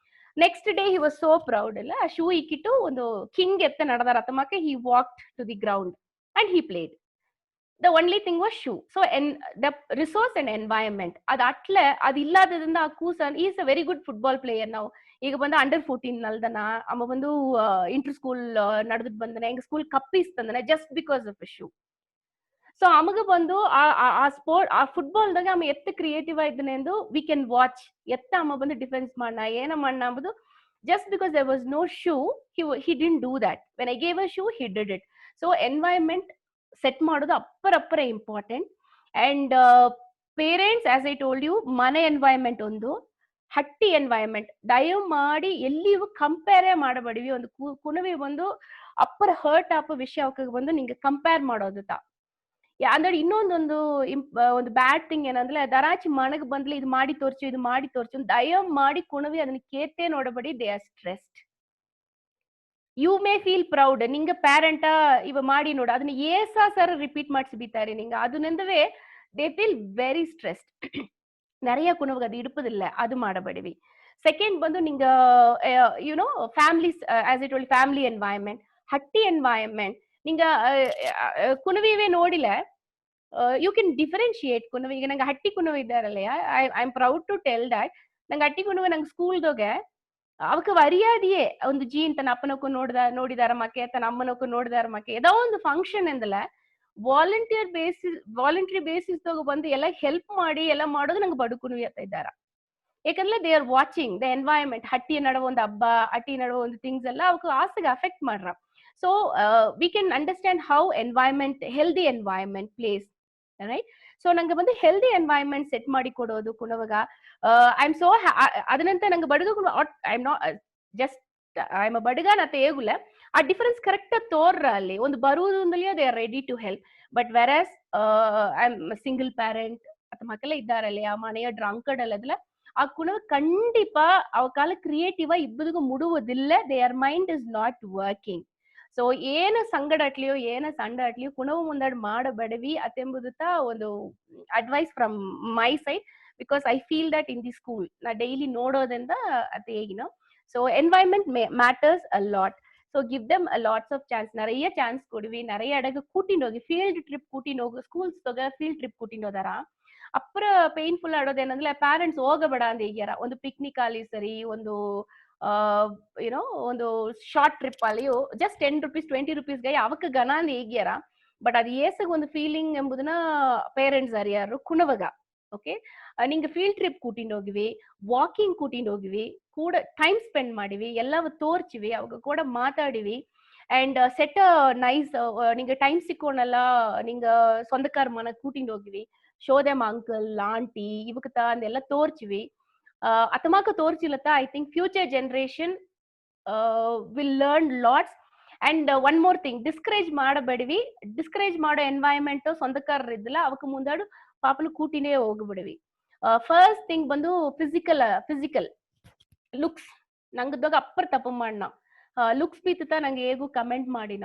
Next day he was so proud ಇಲ್ಲ ಆ ಶೂ ಇಕ್ಕಿಟ್ಟು ಒಂದು ಕಿಂಗ್ ಎತ್ತ ನಡೆದಾರ ಅತ್ತಮಕ್ಕೆ he walked to the ground and he played. The only thing was shoe. So the resource and environment ಅದು ಅಟ್ಲೆ ಅದು ಇಲ್ಲದ್ರಿಂದ ಆ ಕೂಸನ್ is a very good football player. ನಾವು ಈಗ ಬಂದು ಅಂಡರ್ 14 ನಲ್ದನ ಅಮ್ಮ ಬಂದು ಇಂಟರ್ ಸ್ಕೂಲ್ ನಡೆದ್ ಬಂದನ ಹೆಂಗ ಸ್ಕೂಲ್ ಕಪ್ಪಿಸ್ತಂದನ just because of a shoe. So ಅಮಗ ಬಂದು ಆ ಸ್ಪೋರ್ಟ್ ಆ ಫುಟ್ಬಾಲ್ದಾಗ ಅಮ್ಮ ಎತ್ತ ಕ್ರಿಯೇಟಿವ್ ಆಯ್ತಾನೆ ಎಂದು ವಿ ಕ್ಯಾನ್ ವಾಚ್ ಎತ್ತ ಅಮ್ಮ ಬಂದು ಡಿಫೆನ್ಸ್ ಮಾಡಣ ಏನ ಮಾಡಣ ಅಂಬುದು just because there was no shoe he didn't do that. When I gave a shoe he did it. So environment set ಮಾಡೋದು ಅಪ್ಪರ important. And parents, as I told you, ಮನೆ environment ಒಂದು ಹಟ್ಟಿ ಎನ್ವೈರನ್ಮೆಂಟ್ ದಯವು ಮಾಡಿ ಎಲ್ಲಿಯೂ ಕಂಪೇರೇ ಮಾಡಬೇಡಿವಿ. ಒಂದು ಕುಣವಿ ಬಂದು ಅಪ್ಪರ ಹರ್ಟ್ ಆಪ ವಿಷಯ ಬಂದು ನಿಂಗೆ ಕಂಪೇರ್ ಮಾಡೋದು ಅಂದ್ರೆ ಇನ್ನೊಂದೊಂದು ಒಂದು ಬ್ಯಾಡ್ ಥಿಂಗ್ ಏನಂದ್ರೆ ದರಾಚಿ ಮನಗ್ ಬಂದ್ಲಿ ಇದು ಮಾಡಿ ತೋರ್ಸು ದಯವ್ ಮಾಡಿ ಕುಣವಿ ಅದನ್ನ ಕೇತೆ ನೋಡಬೇಡಿ. They are stressed. You may feel proud ನಿಂಗ ಪ್ಯಾರೆಂಟ ಇವ ಮಾಡಿ ನೋಡ ಅದನ್ನ ಸರ ರಿಪೀಟ್ ಮಾಡಿಸ್ಬಿತಾರೆ ನಿಂಗ ಅದನ್ನಂದವೇ ದೇ ಫೀಲ್ ವೆರಿ ಸ್ಟ್ರೆಸ್ಡ್. நிறைய குணவுக்கு அது இருப்பதில்லை, அது ಮಾಡಬೇಡಿವಿ. ಸೆಕೆಂಡ್ ಬಂದು ನಿಂಗ YONO family as it old family environment Hatti environment ನಿಂಗ ಕುಣವಿವೇ ನೋಡಿಲ್ಲ ಯು ಕ್ಯಾನ್ ಡಿಫರೆನ್ಶಿಯೇಟ್ ಕುಣವಿ. ಈಗ ನಂಗೆ ಹಟ್ಟಿ ಕುಣವ ಇದ್ದಾರಲ್ಲ I am proud to tell that ನಂಗೆ ಹಟ್ಟಿ ಕುಣವ ನಂಗೆ ಸ್ಕೂಲ್ದಾಗ ಅವಕ್ಕೆ ಮರ್ಯಾದೆಯೇ ಒಂದು ಜೀನ್ ತನ್ನ ಅಪ್ಪನಕ್ಕೂ ನೋಡಿದಾರ ಮಕ್ಕೆ ತನ್ನ ಅಮ್ಮನಕ್ಕೂ ನೋಡಿದಾರ ಮಕ್ಕೆ ಏದೋ ಒಂದು ಫಂಕ್ಷನ್ ಎಂದಲ್ಲ ವಾಲಂಟರಿ ಬೇಸಿಸ್ ಬಂದು ಎಲ್ಲ ಹೆಲ್ಪ್ ಮಾಡಿ ಎಲ್ಲ ಮಾಡೋದು ನಂಗೆ ಬಡುಕುನು ಇದ್ದಾರ. ಯಾಕಂದ್ರೆ they are watching the environment ಹಟ್ಟಿ ನಡುವ ಒಂದು ಹಬ್ಬ ಹಟ್ಟಿ ನಡುವ ಒಂದು ಥಿಂಗ್ಸ್ ಎಲ್ಲ ಅವಕ್ಕೆ ಆಸೆಗೆ ಅಫೆಕ್ಟ್ ಮಾಡ್ರ. So we can understand how environment healthy environment plays right. So ನಂಗೆ ಬಂದು ಹೆಲ್ದಿ ಎನ್ವೈರನ್ಮೆಂಟ್ ಸೆಟ್ ಮಾಡಿ ಕೊಡೋದು ಕುಣವಾಗ ಐ ಆಮ್ ಸೋ ಅದನ್ನಂತ ನಂಗೆ ಬಡಗ I am not just I am ಬಡಗ ನತ್ತ ಹೇಗುಲ್ಲ ಆ ಡಿಫರೆನ್ಸ್ ಕರೆಕ್ಟ್ ಆಗಿ ತೋರ್ರ ಅಲ್ಲಿ ಒಂದು ಬರುವುದಂದಲೇ they are ready to help. But versus I am single parent ಅಥವಾ ಮಕ್ಕಳೇ ಇದ್ದಾರಲ್ಲ ಆ ಮನೆಯ ಡ್ರಂಕರ್ಡ್ ಅಲ್ಲದಲ್ಲ ಆ ಕುಣವ ಕಂಡಿಪ ಅವ ಕಾಲ ಕ್ರಿಯೇಟಿವ್ ಇಬ್ಬರಿಗೂ ಮುಡುವುದಿಲ್ಲ. Their mind is not working. So ಏನು ಸಂಗಡ ಅಟ್ಲಿಯೋ ಏನ ಸಂಡ ಅಟ್ಲಿಯೋ ಕುಣವು ಮುಂದಾಡ್ ಮಾಡಬೇಡವಿ ಅತೆಂಬುದತ್ತ ಒಂದು advice from my side because I feel that in the school ನಾ ಡೈಲಿ ನೋಡೋದ್ರಿಂದ ಅದು ಹೇಗಿನೋ. So environment matters a lot. So give them lots of chance. நிறைய ಚಾನ್ಸ್ ಕೊಡ್ವಿ. நிறைய இடகு கூட்டிட்டு ಹೋಗಿ ಫೀಲ್ಡ್ ಟ್ರಿಪ್ ಕೂಟಿಂಡ್ ಹೋಗಿ ಸ್ಕೂಲ್ಸ್ ತಗ ಫೀಲ್ಡ್ ಟ್ರಿಪ್ ಕೂಟಿಂಡ್ ಹೋದಾರ. ಅಪ್ಪರ ಪೇನ್ಫುಲ್ ಆಡೋದೇನಂದ್ರೆ ಪ್ಯಾರೆಂಟ್ಸ್ ಹೋಗಬೇಡ ಅಂತ ಹೇಗ್ಯಾರ. ಒಂದು ಪಿಕ್ನಿಕ್ ಅಲ್ಲಿ ಸರಿ ಒಂದು ಯುನೋ ಒಂದು ಶಾರ್ಟ್ ಟ್ರಿಪ್ ಅಲ್ಲಿಯೂ ಜಸ್ಟ್ 10 rupees 20 rupees ಅವಕ್ಕೆ ಗನ ಅಂತ ಹೇಗ್ಯಾರ. ಬಟ್ ಅದು ಏಸಗ ಒಂದು ಫೀಲಿಂಗ್ ಎಂಬುದನ್ನ ಪೇರೆಂಟ್ಸ್ ಅರಿಯಾರು ಕುಣವಗ. ಓಕೆ ನಿಂಗೆ ಫೀಲ್ಡ್ ಟ್ರಿಪ್ ಕೂಟಿಂಡ್ ಹೋಗಿವಿ, ವಾಕಿಂಗ್ ಕೂಟಿಂಡ್ ಹೋಗಿವಿ, ಕೂಡ ಟೈಮ್ ಸ್ಪೆಂಡ್ ಮಾಡಿವಿ, ಎಲ್ಲವೂ ತೋರ್ಚಿವಿ, ಅವಾಗ ಕೂಡ ಮಾತಾಡಿವಿ. ಅಂಡ್ ಸೆಟ್ ನೈಸ್ ನಿಂಗೆ ಟೈಮ್ ಸಿಕ್ಕೋಣಲ್ಲ ನಿಂಗ ಸ್ವಂತಕಾರ ಮನ ಕೂಟಿಂಡ್ ಹೋಗಿವಿ. ಶೋ ದೆಮ್ ಅಂಕಲ್ ಆಂಟಿ ಇವಕ್ಕ ಅಂದೆಲ್ಲ ತೋರ್ಚಿವಿ. ಅತಮಾಕ ತೋರ್ಚಿಲತ್ತ I think future generation will learn lots. And one more thing discourage ಮಾಡಬೇಡಿವಿ. ಡಿಸ್ಕರೇಜ್ ಮಾಡೋ ಎನ್ವೈರನ್ಮೆಂಟ್ ಸ್ವಂತಕಾರ ಇದ್ದಲ್ಲ ಅವಕ್ಕೆ ಮುಂದಾಡು ಪಾಪಲು ಕೂಟಿನೇ ಹೋಗ್ಬಿಡ್ವಿ. ಫಸ್ಟ್ ಥಿಂಗ್ ಬಂದು ಫಿಸಿಕಲ್ ಲುಕ್ಸ್ ನಂಗದಾಗ ಅಪ್ಪರ್ ತಪ್ಪ ಮಾಡಣ ಲುಕ್ಸ್ ಬೀತ ನಂಗೆ ಹೇಗೂ ಕಮೆಂಟ್ ಮಾಡಿನ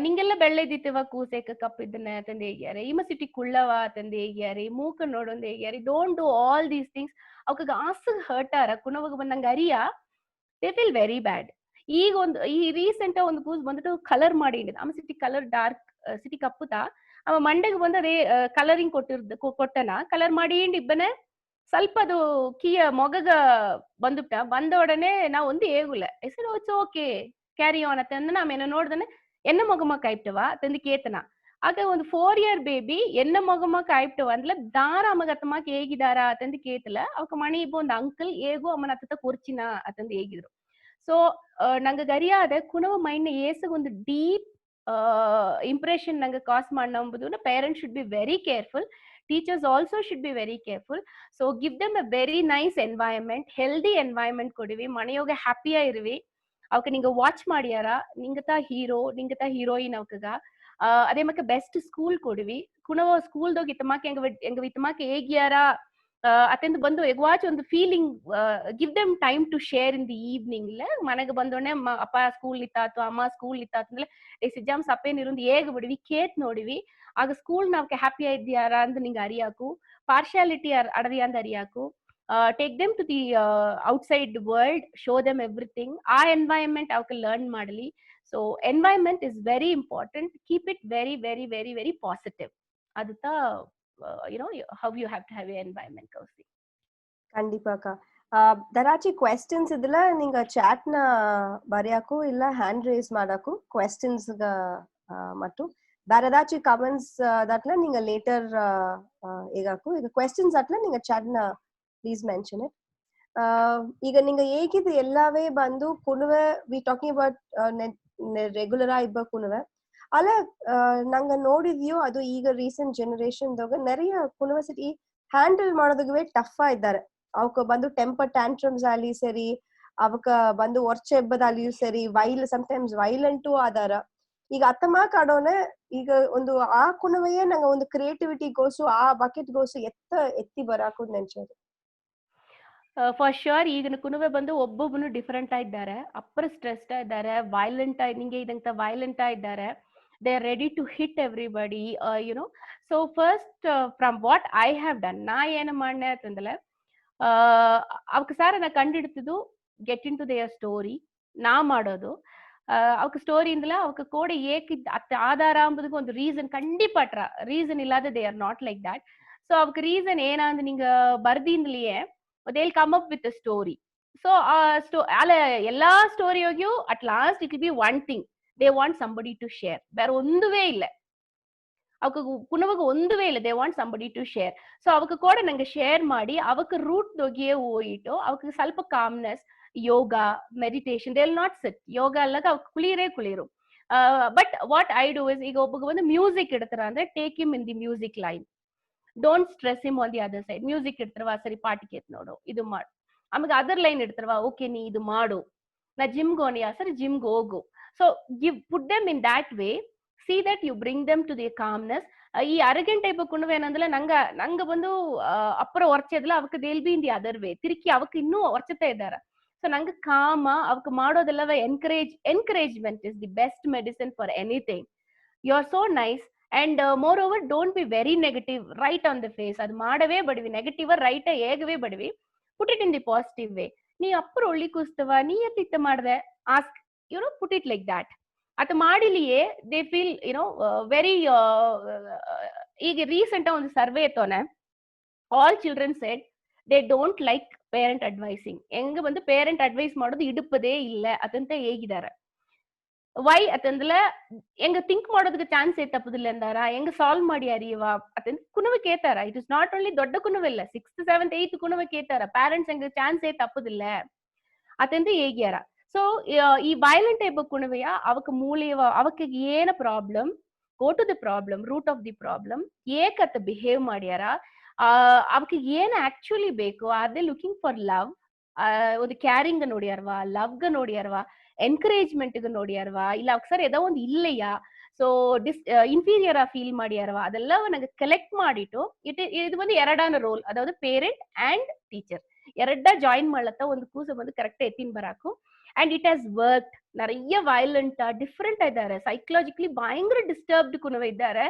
ನಿಂಗೆಲ್ಲ ಬೆಳ್ಳೆದಿತ್ತವ ಕೂಸೇಕ ಕಪ್ ಇದನ್ನ ತಂದೆ ಹೇಗ್ಯಾರೆ ಈ ಸಿಟಿ ಕುಳ್ಳವ ತಂದೆ ಹೇಗ್ಯಾರಿ ಮೂಕ ನೋಡೊಂದು ಹೇಗ್ಯಾರಿ don't do all these things. ಅವಕಾಗ ಆಸಗ್ ಹರ್ಟಾರ ಕುಣವಾಗ ಬಂದಂಗ ಅರಿಯ ದೇ ಫೀಲ್ ವೆರಿ ಬ್ಯಾಡ್. ಈಗ ಒಂದು ಈ ರೀಸೆಂಟ್ ಒಂದು ಕೂಸ್ ಬಂದ್ಬಿಟ್ಟು ಕಲರ್ ಮಾಡಿ ಅಮ್ಮ ಸಿಟಿ ಕಲರ್ ಡಾರ್ಕ್ ಸಿಟಿ ಕಪ್ಪುತ್ತಾ ಅವ ಮಂಡೆಗೆ ಬಂದ ಅದೇ ಕಲರಿಂಗ್ ಕೊಟ್ಟನ ಕಲರ್ ಮಾಡಿ ಇಬ್ಬನೇ ಸ್ವಲ್ಪ ಅದು ಕೀಯ ಮೊಗಗ ಬಂದುಬಿಟ್ಟ. ಬಂದೊಡನೆ ನಾವು ಒಂದು ಹೇಗುಲ್ಲ ಹೆಸರು ಇಟ್ಸ್ ಓಕೆ ಕ್ಯಾರಿ ಆನ್ ಅತ್ತ ನಾವೇನೋ ನೋಡ್ದನೆ ಎನ್ನ ಮೊಗಮ್ಮ ಕಾಯ್ತವ ತಂದು ಕೇತನ. ಆಗ ಒಂದು 4 year ಬೇಬಿ ಎನ್ನ ಮೊಗಮ್ಮ ಕಾಯ್ತವ ಅಂದ್ಲ ದಾರ ಅಮ್ಮಗ ಅತ್ತಮ್ಮಕ್ ಹೇಗಿದಾರ ಅತಂದು ಕೇತಲ ಅವಕ ಮಣಿ ಇಬ್ಬ ಒಂದು ಅಂಕಲ್ ಹೇಗೋ ಅಮ್ಮನ ಅತ್ತ ಕೂರ್ಚಿನ ಅತಂದು ಹೇಗಿದ್ರು. ಸೊ ನಂಗೆ ಗರಿಯಾದ ಕುಣವ ಮೈಂಡ್ ಏಸಗ ಒಂದು ಡೀಪ್ ಇಂಪ್ರೆಷನ್ ನಂಗೆ ಕಾಸ್ ಮಾಡಂಬುದು parents should be very careful. Teachers also should be very careful. So give them a very nice environment, healthy environment ಕೊಡಿವಿ. ಮನೆಯೋಗ ಹ್ಯಾಪಿಯಾ ಇರುವಿ. ಅವಕ್ಕೆ ನಿಂಗೆ ವಾಚ್ ಮಾಡ್ಯಾರ ನಿಂಗತ ಹೀರೋ ನಿಂಗತ ಹೀರೋಯಿನ್ ಅವಕಗ ಅದೇ ಮಕ್ಕ ಬೆಸ್ಟ್ ಸ್ಕೂಲ್ ಕೊಡಿವಿ. ಕುಣವ ಸ್ಕೂಲ್ದಾಗ ಇತ್ತಮಾಕೆ ಎಂಗ ವಿತ್ತಮಾಕೆ ಹೇಗ್ಯಾರ ಅತೆಂದು ಬಂದು ಎಗ್ವಾಚ್ ಒಂದು feeling give them time to share in the evening ಇಲ್ಲ ಮನೆಗೆ ಬಂದೋಣೆ ಅಪ್ಪ ಸ್ಕೂಲ್ ಇತ್ತಾತು ಅಮ್ಮ ಸ್ಕೂಲ್ ಇತ್ತಾತು ಅಂದ್ರೆ ಎಕ್ಸಾಮ್ಸ್ ಅಪ್ಪೇನಿருந்து ಹೇಗ್ ಬಿಡಿವಿ ಕೇತ್ ನೋಡಿವಿ. ಆಗ ಸ್ಕೂಲ್ ನಾವ್ಕೆ ಹ್ಯಾಪಿ ಆಗಿದ್ಯಾರ ಅಂತ ನಿಂಗೆ ಅರಿಯಾಕು ಪಾರ್ಶಿಯಾಲಿಟಿ ಅಡದಿಯ ಅಂತ ಅರಿಯಾಕು. Take them to the outside world show them everything. ಆ ಎನ್ವೈರನ್ಮೆಂಟ್ ಅವಕ್ಕೆ ಲರ್ನ್ ಮಾಡಲಿ. So environment is very important. Keep it very very very very positive. ಅದುತ್ತ how you have to have your environment ಕೌಸಿ. ಖಂಡಿಪಾಕ ದರಾಚಿ ಕ್ವೆಶ್ಚನ್ಸ್ ಇದ್ದಿಲ್ಲ ನಿಂಗ chart ನ ಬರೆಯಾಕು ಇಲ್ಲ ಹ್ಯಾಂಡ್ ರೇಸ್ ಮಾಡಾಕು ಕ್ವೆಶ್ಚನ್ಸ್ ಮಟ್ಟು வேற ஏதாச்சும் கமெண்ட்ஸ் தட்ல நீங்க லேட்டர் ஈகாக்கும் ಈಗ ಕ್ವೆಶ್ಚನ್ಸ್ ಅಟ್ಲ நீங்க chatನ ಪ್ಲೀಸ್ ಮೆನ್ಷನ್ ಇಟ್. ಈಗ ನಿಂಗ ಹೇಗಿದ್ದು ಎಲ್ಲವೇ ಬಂದು ಕುಣುವೆ ವಿ ಟಾಕಿಂಗ್ ಅಬೌಟ್ ರೆಗ್ಯುಲರ್ ಇಬ್ಬ ಕುಣುವೆ ಅಲ್ಲ ನಂಗ ನೋಡಿದ್ಯೋ ಅದು ಈಗ ರೀಸೆಂಟ್ ಜನರೇಷನ್ ದಾಗ நிறைய ಕುಣುವೆ ಹ್ಯಾಂಡಲ್ ಮಾಡೋದಕ್ಕೆ ಟಫ್ ಇದ್ದಾರೆ. ಅವಕ್ಕೆ ಬಂದು ಟೆಂಪರ್ ಟ್ಯಾಂಟ್ರಮ್ಸ್ ಆಗಲಿ ಸರಿ, ಅವಕ್ಕ ಬಂದು ಒರ್ಚೆ ಎಬ್ಬದಾಗ್ಲಿ ಸರಿ, ಸಮ್ಟೈಮ್ಸ್ ವೈಲೆಂಟು ಆದಾರ. ಈಗ ಅತ್ತಮಾಕ್ ಆಡೋನೆ ಈಗ ಒಂದು ಆ ಕುಣವೆಯೇ ನಂಗೆ ಒಂದು ಕ್ರಿಯೇಟಿವಿಟಿ ಗೋಸು ಆ ಬಕೆಟ್ ಗೋಸು ಎತ್ತಿ ಬರಾಕು ನೆನ್ಸೋದು. ಫಾರ್ ಶ್ಯೂರ್ ಈಗಿನ ಕುಣುವೆ ಬಂದು ಒಬ್ಬೊಬ್ಬನು ಡಿಫರೆಂಟ್ ಆಗಿದ್ದಾರೆ. ಅಪ್ಪರ್ ಸ್ಟ್ರೆಸ್ಡ್ ಇದ್ದಾರೆ, ವೈಲೆಂಟ್ ನಿಂಗೆ ಇದಂತ ವೈಲೆಂಟ್ ಆಗಿದ್ದಾರೆ. They are ready to hit everybody you know. So first from what I have done, ನಾ ಏನು ಮಾಡ್ನೆ ಅಂತಂದ್ರೆ ಅವಕ್ಕೆ ಸಾರ ನಾ ಕಂಡಿಡ್ತಿದ್ದು get into their story ನಾ ಮಾಡೋದು. ಅವಕ್ಕೆ ಸ್ಟೋರಿಯಿಂದಲ ಅವಕ್ಕೆ ಕೋಡ ಏಕಿದ್ ಅತ್ತ ಆಧಾರ ಅಂಬುದಕ್ಕೆ ಒಂದು ರೀಸನ್ ಕಂಡಿಪಟ್ರ ರೀಸನ್ ಇಲ್ಲಾದ they are not like that. So ಅವಕ್ಕೆ ರೀಸನ್ ಏನಾಂದ್ ನಿಂಗ ಬರ್ದಿಂದಲಿಯೇ they'll come up with a story. So ala ella story yogyu at last it will be one thing they want somebody to share. Vera onduve illa avukku kunavaga onduve illa, they want somebody to share. So avukku koda nanga share ಮಾಡಿ avukku root dogiye ಹೋಯಿಟ್ಟು avukku ಸ್ವಲ್ಪ calmness, yoga, meditation, they'll not sit yoga allaga avukku kuliru. But what I do is ಈಗ ಒಬ್ಬಗೆ ಒಂದು music ಇಡ್ತಾರ ಅಂದ್ರೆ take him in the music line, don't stress him on the other side. Music ಇಡ್ತಾರವಾ, ಸರಿ ಪಾಟಿ ಕೇತ್ ನೋಡು, ಇದು ಮಾಡು. ಆಮೇಲೆ ಅದರ್ ಲೈನ್ ಇಡ್ತಾರವಾ, ಓಕೆ ನೀ ಇದು ಮಾಡು. ನಾ ಜಿಮ್ಗೆ ಹೋನಿಯಾ, ಸರಿ ಜಿಮ್ಗೆ ಹೋಗು. So give put them in that way, see that you bring them to the calmness. ಈ ಅರಗೆಂಟ್ ಟೈಪ್ ಕುಣವೆ ಏನಂದ್ರೆ ನಂಗ ಬಂದು ಅಪ್ಪರ ಒರ್ಚೆದಲ್ಲ ಅವಕ್ಕೆ they'll be in the other way, ತಿರುಕಿ ಅವಕ್ಕೆ ಇನ್ನೂ ಒರ್ಚತಾ ಇದ್ದಾರ. ಸೊ ನಂಗೆ ಕಾಮ ಅವಕ್ಕೆ ಮಾಡೋದೆಲ್ಲವೇ encouragement is the best medicine for anything. You are so nice. And moreover, don't be very negative right on the face. ಅದು ಮಾಡವೇ ಬಡವಿ, ನೆಗೆಟಿವ್ ರೈಟ್ ಹೇಗವೇ ಬಡವಿ. Put it in the positive way. ನೀ ಅಪ್ಪರು ಒಳ್ಳಿ ಕೂಸ್ತವ, ನೀ ಎತ್ತಿತ್ತ ಮಾಡ್ದೆ, ask you know, put it like that. ಅದು ಮಾಡಿಲಿಯೇ ದೇ ಫೀಲ್ ಯುನೋ ವೆರಿ. ಈಗ ರೀಸೆಂಟ್ ಒಂದು ಸರ್ವೆ ಎತ್ತೋನೆ, all children said they don't like parent advising. ಹೆಂಗ ಬಂದು ಪೇರೆಂಟ್ ಅಡ್ವೈಸ್ ಮಾಡೋದು ಇಡುಪದೇ ಇಲ್ಲ ಅದಂತ ಹೇಗಿದ್ದಾರೆ. ವೈ ಅತಂದ್ರೆ ಹೆಂಗ ಥಿಂಕ್ ಮಾಡೋದಕ್ಕೆ ಚಾನ್ಸ್ ತಪ್ಪದಿಲ್ಲ ಅಂದಾರ, ಹೆಂಗ ಸಾಲ್ವ್ ಮಾಡಿ ಅರಿಯವ ಅತಂದ್ ಕುಣವೆ ಕೇತಾರ. ಇಟ್ ಇಸ್ ನಾಟ್ ಓನ್ಲಿ ದೊಡ್ಡ ಕುಣವೆಲ್ಲ, 6th 7th 8th ಕುಣವೆ ಕೇತಾರ. ಪ್ಯಾರೆಂಟ್ಸ್ ಹೆಂಗ ಚಾನ್ಸ್ ತಪ್ಪದಿಲ್ಲ ಅತಂದು ಹೇಗ್ಯಾರ. ಸೊ ಈ ವೈಲೆಂಟ್ ಟೈಪ್ ಕುಣವೆಯ ಅವಕ್ಕೆ ಮೂಲೆಯವ ಅವಕ್ಕೆ ಏನ problem, go to the problem, root of the problem. ಏಕತ್ತ ಬಿಹೇವ್ ಮಾಡ್ಯಾರ, ಅವಕ್ಕೆ ಏನ್ ಆಕ್ಚುಲಿ ಬೇಕು. Are they looking for love, ಒಂದು ಕ್ಯಾರಿಂಗ್ ನೋಡ್ಯಾರವಾ, ಲವ್ಗ ನೋಡ್ಯಾರವಾ, ಎನ್ಕರೇಜ್ಮೆಂಟ್ ನೋಡ್ಯಾರವಾ, ಇಲ್ಲ ಅಕ್ಸರ್ ಏದೋ ಒಂದು ಇಲ್ಲಯ್ಯ, ಸೊ ಇನ್ಫೀರಿಯರ್ ಫೀಲ್ ಮಾಡ್ಯಾರವಾ, ಅದೆಲ್ಲ ನಂಗೆ ಕಲೆಕ್ಟ್ ಮಾಡಿಟ್ಟು ಇದು ಬಂದು ಎರಡಾನ ರೋಲ್, ಅದಾவது ಪೇರೆಂಟ್ ಅಂಡ್ ಟೀಚರ್ ಎರಡ ಜಾಯಿನ್ ಮಾಡ್ಲತ್ತ ಒಂದು ಕೂಸ ಬಂದು ಕರೆಕ್ಟ್ ಎತ್ತಿನ ಬರಾಕು. And it has work. நிறைய ವೈಲೆಂಟ್ ಡಿಫ್ರೆಂಟ್ ಇದ್ದಾರೆ, ಸೈಕಲಾಜಿಕಲಿ ಭಯಂಕರ ಡಿಸ್ಟರ್ಬ್ಡ್ ಕುನವ ಇದ್ದಾರೆ.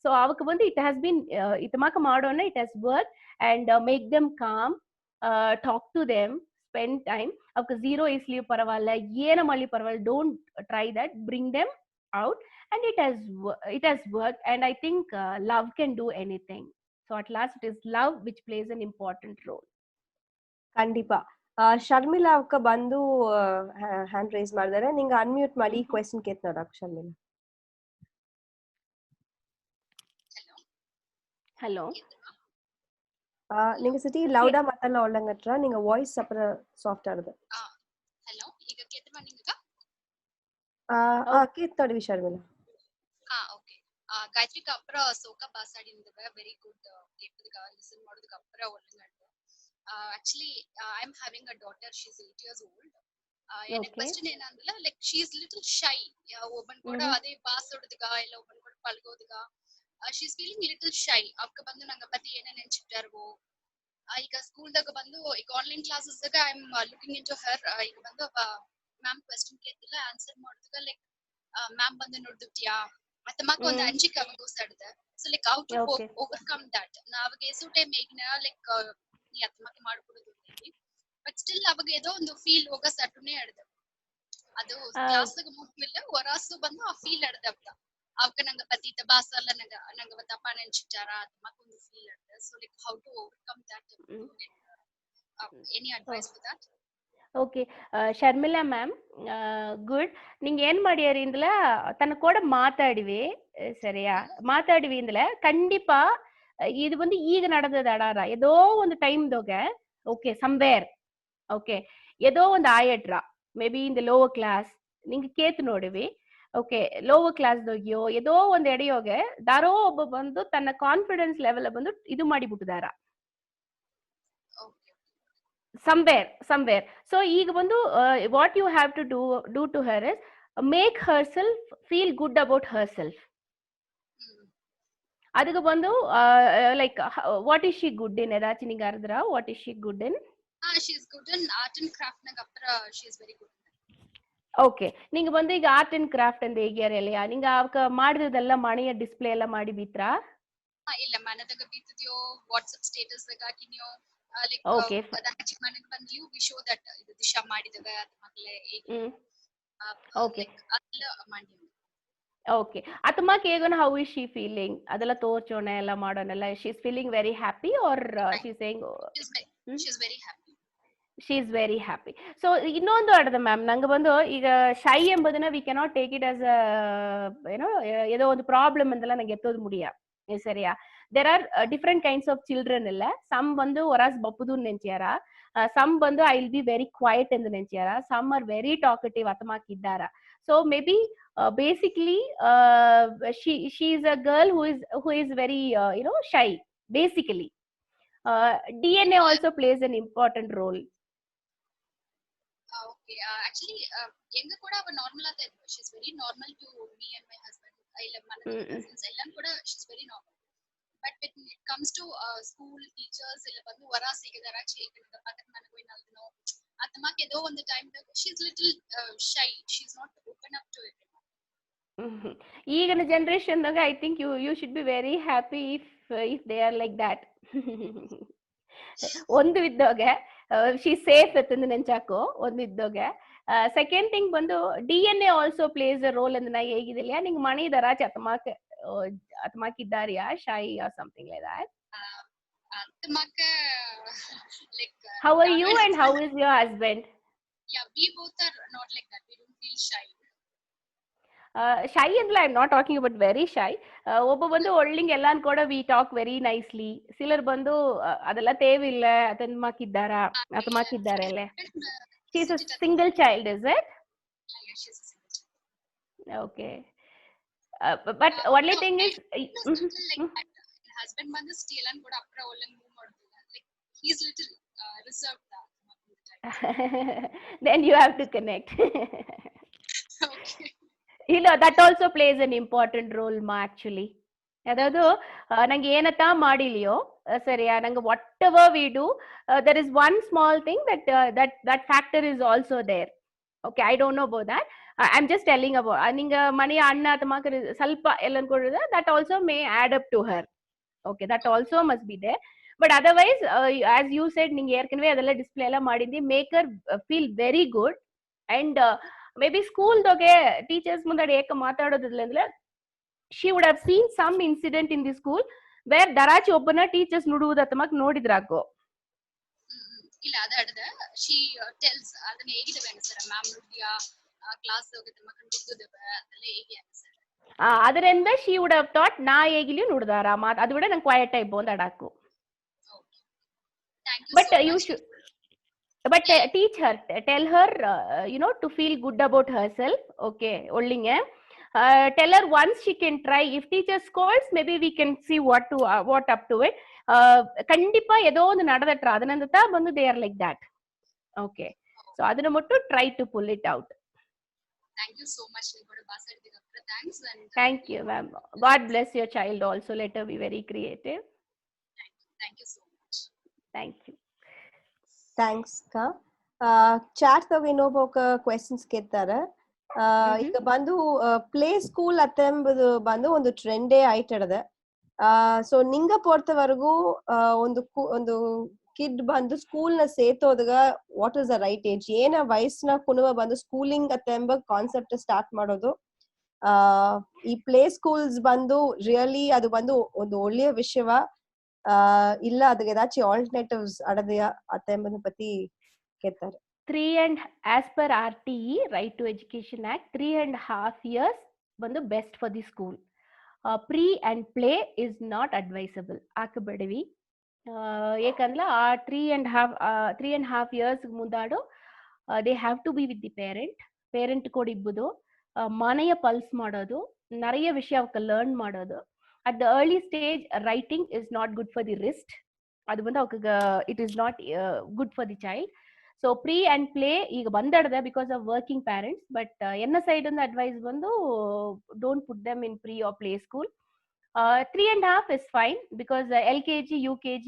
ಸೊ ಅವಕ್ಕೆ ಬಂದು ಇಟ್ ಹ್ಯಾಸ್ ಬೀನ್ ಇತಮಾಕ ಮಾಡೋಣ, it has work. And make them calm, talk to them, spend time. ಅವಕ್ಕೆ zero isliye ಪರವಾಗಿಲ್ಲ, ಏನ ಮಾಡಲಿ ಪರವಾಗಿಲ್ಲ, don't try that, bring them out. And it has worked. And I think love can do anything. So at last it is love which plays an important role. ಖಂಡಿತ. ಶರ್ಮಿಳಾ ಅವಕ್ಕ ಬಂದು hand raise ಮಾಡಿದಾರೆ, ನಿಂಗೆ unmute ಮಾಡಿ question ಕೇತ್ ನೋಡಕ್ Sharmila. Hello, நீங்க சிட்டி லவுடா மத்தல ஒள்ளங்கட்ற, நீங்க வாய்ஸ் அப்புறம் சாஃப்ட் ஆகுது. ஹலோ, ಈಗ ಕೇತಮ ನಿಂಗ ಕೇತೋಡಿ ಶರ್ಮಿಳಾ. ಓಕೆ. ಗಾಯತ್ರಿಕ ಅಪ್ಪರ ಸೋಕ ಬಾಸಾಡಿಂದವ ವೆರಿ ಗುಡ್ ಕೇಪದಗ ಲಿಸನ್ ಮಾಡೋದಕ್ಕೆ ಅಪ್ಪರ ಒಳ್ಳಂಗಟ್ಟ. Actually I am having a daughter, she is 8 years old. ಏನ ಕ್ವೆಶ್ಚನ್ ಏನಂದ್ರೆ like she is little shy. ಒಬ್ಬನ್ ಕೂಡ ಅದೇ ಬಾಸೋಡದಗ ಇಲ್ಲ ಒಬ್ಬನ್ ಕೂಡ ಪಲ್ಗೋದಗ she is feeling little shy. ಅವಕ್ಕೆ ಬಂದು ನಂಗೆ ಬತ್ತಿ ಏನೇನು ನೆನ್ಸಿಟ್ಟಾರ್ವೋ. ಈಗ ಸ್ಕೂಲ್ದಾಗ ಬಂದು ಈಗ ಆನ್ಲೈನ್ ಕ್ಲಾಸಸ್ದಾಗ I am looking into her. ಈಗ ಬಂದು ಮ್ಯಾಮ್ ಕ್ವೆಶ್ಚನ್ ಕೇಳ್ತಿಲ್ಲ, ಆನ್ಸರ್ ಮಾಡೋದಕ್ಕ ಲೈಕ್ ಮ್ಯಾಮ್ ಬಂದು ನೋಡ್ದುಟ್ಯಾ ಅತ್ತಮಾಕ ಒಂದು ಅಂಜಿಕೆ ಅವಾಗ ಸಡ್ದ. So like how to overcome that. ನಾವಾಗ ಎಸು ಟೈಮ್ ಈಗಿನ ಲೈಕ್ ಈ ಅತ್ತಮಾಕ ಮಾಡ್ಕೊಡೋದು ಬಟ್ ಸ್ಟಿಲ್ ಅವಾಗ ಏದೋ ಒಂದು ಫೀಲ್ ಹೋಗ ಸಟುನೇ ಹಿಡ್ದ. ಅದು ಕ್ಲಾಸ್ದಾಗ ಮುಟ್ಮಿಲ್ಲ ಹೊರಾಸು ಬಂದು ಆ ಫೀಲ್ ಹಿಡ್ದಪ್ಪ. ಅವಕ್ಕ ನಂಗೆ ಪತಿತ ಬಾಸ ಅಲ್ಲ, ನಂಗೆ ತಪ್ಪ ನೆನ್ಸಿಟ್ಟಾರ ಅತ್ತಮಾಕ ಒಂದು ಫೀಲ್ ಹಿಡ್ದ. So like how to overcome that, any advice for that? Okay Sharmila ma'am good நீங்க ಏನ್ ಮಾಡಿಯಾರಿ ಇಂದಲ ತನ್ನ ಕೂಡ ಮಾತಾಡಿವಿ ಸರಿಯಾ ಮಾತಾಡಿವಿ ಇಂದಲ கண்டிப்பா இது வந்து ಈಗ நடந்ததாடாರ ஏதோ ಒಂದು ಟೈಮ್ ದೋಗೆ ಓಕೆ ಸಮ್ವೇರ್ ಓಕೆ ஏதோ ಒಂದು ಆಯಟ್ರ maybe in the lower class ನಿಂಗೆ ಕೇತ್ ನೋಡಿವಿ ಓಕೆ ಲೋವರ್ ಕ್ಲಾಸ್ ದೋಗಿಯೋ ஏதೋ ಒಂದು ಎಡೆಯೋಗೆ ದಾರೋ ಒಬ್ಬ ಬಂದು ತನ್ನ ಕಾನ್ಫಿಡೆನ್ಸ್ ಲೆವೆಲ್ ಬಂದು ಇದು ಮಾಡಿಬಿಟ್ಟಿದಾರ somewhere so ಈಗ ಬಂದು what you have to do to her is make herself feel good about herself ಅದಕ್ಕೆ ಬಂದು like what is she good in edachi ninga ardra what is she good in she is good in art and craft naga apra she is very good okay ನಿಂಗೆ ಬಂದು ಈಗ art and craft ಅಂತ ಹೇಗ್ಯಾರಲ್ಲ ನಿಂಗೆ ಅವಕ ಮಾಡಿದ್ರೆಲ್ಲ ಮನೆಯ display ಎಲ್ಲ ಮಾಡಿ ಬಿತ್ರಾ ಇಲ್ಲ ಮನದಾಗ ಬಿತ್ತಿದ್ಯೋ ವಾಟ್ಸ್ಆಪ್ ಸ್ಟೇಟಸ್ ದಾಗ ಹಾಕಿನ್ಯೋ ಲೈಕ್ Okay. ಅದಕ್ಕೆ ಮನೆಗೆ ಬಂದ್ಯೂ ವಿ ಶೋ ದಟ್ ಇದು ದಿಶಾ ಮಾಡಿದವೆ ಅದ ಮಕ್ಕಳೇ Okay. ಅದೆಲ್ಲ ಮಾಡಿ ಓಕೆ ಅತಮಾಕ್ ಹೇಗೋಣ ಹೌ ಇಸ್ ಶಿ ಫೀಲಿಂಗ್ ಅದೆಲ್ಲ ತೋರ್ಸೋಣ ಎಲ್ಲ ಮಾಡೋಣಲ್ಲ she is feeling very happy or she is saying she is very happy she is very happy so ಇನ್ನೊಂದು ಆಡದ ಮ್ಯಾಮ್ ನಂಗೆ ಬಂದು ಈಗ ಶೈ ಎಂಬುದನ್ನ we cannot take it as ಏನೋ ஏதோ ಒಂದು ಪ್ರಾಬ್ಲಮ್ ಅಂತೆಲ್ಲ ನಂಗೆ ಎತ್ತೋದು ಮುಡಿಯ ಸರಿಯಾ there are different kinds of children ಇಲ್ಲ ಸಮ್ ಬಂದು ಒರಾಸ್ ಬಪ್ಪುದು ನೆಂಚಿಯಾರ ಸಮ್ ಬಂದು I will be very quiet ಎಂದು ನೆಂಚಿಯಾರ ಸಮ್ ಆರ್ ವೆರಿ ಟಾಕಟಿವ್ ಅತಮಾಕಿದ್ದಾರ so maybe basically she is a girl who is very shy basically DNA also plays an important role okay actually enga kuda ava normal ata idlu she is very normal to me and my husband illa manada cousins ellam kuda she is very normal but when it comes to school teachers illa bandu vara sigidara chekida pakat managu inalno atmak edo one time she is little shy she is not open up to it ಈಗಿನ generation ದಾಗ I think you should be very happy if they are like that ಒಂದು ಇದ್ದೋಗೆ she safe ಎತ್ತಂದು ನೆಂಚಾಕು ಒಂದು ಇದ್ದೋಗೆ second thing ಬಂದು DNA also plays a role ಎಂದು ನಾ ಹೇಗಿದಿಲ್ಲ ನಿಂಗೆ ಮಣಿ ದರ ಅತಮಾಕಿದ್ದಾರಿಯಾ shy or something like that atmak like how are you and how is your husband yeah we both are not like that we don't feel shy ಶೈ ಅಂದ್ರೆ I am not talking about very ಶೈ ಒಬ್ಬ ಬಂದು ಒಳ್ಳಿಂಗ್ ಎಲ್ಲಾನ್ ಕೂಡ we talk very nicely ಸಿಲರ್ ಬಂದು ಅದೆಲ್ಲ ತೇವಿಲ್ಲ ಅದನ್ನ ಮಾಕಿದ್ದಾರ ಅತ ಮಾಕಿದ್ದಾರೆ ಅಲ್ಲೇ she is a single child is it okay but only thing is husband ಬಂದು ಸ್ಟೀಲ್ ಅನ್ ಕೂಡ ಅಪ್ರ ಒಳ್ಳೆಂಗ್ ಮೂವ್ ಮಾಡ್ತಿಲ್ಲ like he is little reserved then you have to connect okay that also plays an important role ma actually adadu nange ಏನತಾ ಮಾಡಿಲಿಯೋ ಸರಿಯಾ ನಂಗೆ whatever we do there is one small thing that factor is also there okay I don't know about that I'm just telling about ninga mani anna atama ಸ್ವಲ್ಪ ಎಲ್ಲ ಅನ್ಕೊಂಡಿದ್ರೆ that also may add up to her okay that also must be there but otherwise as you said ninge ಏರ್ಕನವೇ ಅದೆಲ್ಲ display ಎಲ್ಲ ಮಾಡಿದ್ದಿ make her feel very good and maybe school doge teachers mundade ek maatadoದಿಲ್ಲ ಅಂದ್ರೆ she would have seen some incident in the school where darachi obbana teachers ನುಡುವುದು atmak ನೋಡಿದ್ರಾಕೋ ಇಲ್ಲ ಅದಡದ she tells ಅದನ್ನ ಹೇಗಿದವೆ ಅನ್ಸರ ma'am ನುಡಿಯಾ class ಹೋಗಿ atmak ನುಡುದವೆ ಅದೆಲ್ಲ ಹೇಗೆ ಅನ್ಸರ ಅದರಿಂದ she would have thought ನಾ ಹೇಗಿಲಿ ನುಡಿದಾರ ಅದು ಬಿಡ ನಂಗೆ ಕ್ವೈಟ್ ಆಗಿ ಬಂದ ಅಡಾಕು thank you but so you much. should but teach her tell her to feel good about herself okay ollinge tell her once she can try if teacher scolds maybe we can see what up to it kandipa edo ಒಂದು ನಡೆದಟ್ರ ಅದನಂತ ಬಂದು they are like that okay so ಅದನ್ನ ಮಟ್ಟು try to pull it out thank you so much ನೀವು ಕೂಡ ಬಾಸಾಡಿದಕ್ಕೆ thanks and thank you ma'am god bless your child also let her be very creative thank you so much thank you thanks ಕಾ chat ದಾಗ ಇನ್ನೊಬ್ಬ questions ಕೇಳ್ತಾರೆ ಈಗ ಬಂದು play school ಅತ್ತೆಂಬುದು ಬಂದು ಒಂದು ಟ್ರೆಂಡೇ ಆಯ್ತಡದೆ ಸೊ ನಿಂಗ ಪೊರ್ತವರೆಗೂ ಒಂದು ಕಿಡ್ ಬಂದು ಸ್ಕೂಲ್ ನ ಸೇತೋದಾಗ what is the right age ಏನ ವಯಸ್ಸಿನ ಕುನುವ ಬಂದು ಸ್ಕೂಲಿಂಗ್ ಅತ್ತೆಂಬ ಕಾನ್ಸೆಪ್ಟ್ ಸ್ಟಾರ್ಟ್ ಮಾಡೋದು ಈ ಪ್ಲೇ ಸ್ಕೂಲ್ಸ್ ಬಂದು ರಿಯಲಿ ಅದು ಬಂದು ಒಂದು ಒಳ್ಳೆಯ ವಿಷಯವ ಇಲ್ಲ ಅದಕ್ಕೆ ಏದಾಚಿ ಆಲ್ಟರ್ನೇಟಿವ್ಸ್ ಅಡದೆಯಾ ಅತ್ತೆಂಬುದ ಪತಿ ಕೇಳ್ತಾರೆ as per RTE, Right to Education Act, 3.5 years ಬಂದು best for the school. Pre and play is not advisable ಹಾಕಬೇಡವಿ. ಏಕಂದ್ರೆ ಆ 3.5 ಇಯರ್ಸ್ ಮುಂದಾಡು they have to be with the parent ಕೂಡ ಇಬ್ಬುದು, ಮನೆಯ ಪಲ್ಸ್ ಮಾಡೋದು, நிறைய ವಿಷಯ ಅವಕ್ಕೆ ಲರ್ನ್ ಮಾಡೋದು. At the early stage writing is not good for the wrist, ಅದು ಬಂದು ಅವಕ್ಕೆ it is not good for the child. So pre and play ಈಗ ಬಂದಡ್ದೆ because of working parents, but ಎನ್ನ ಸೈಡ್ ಒಂದು ಅಡ್ವೈಸ್ ಬಂದು don't put them in pre or play school. 3.5 is fine because LKG, UKG,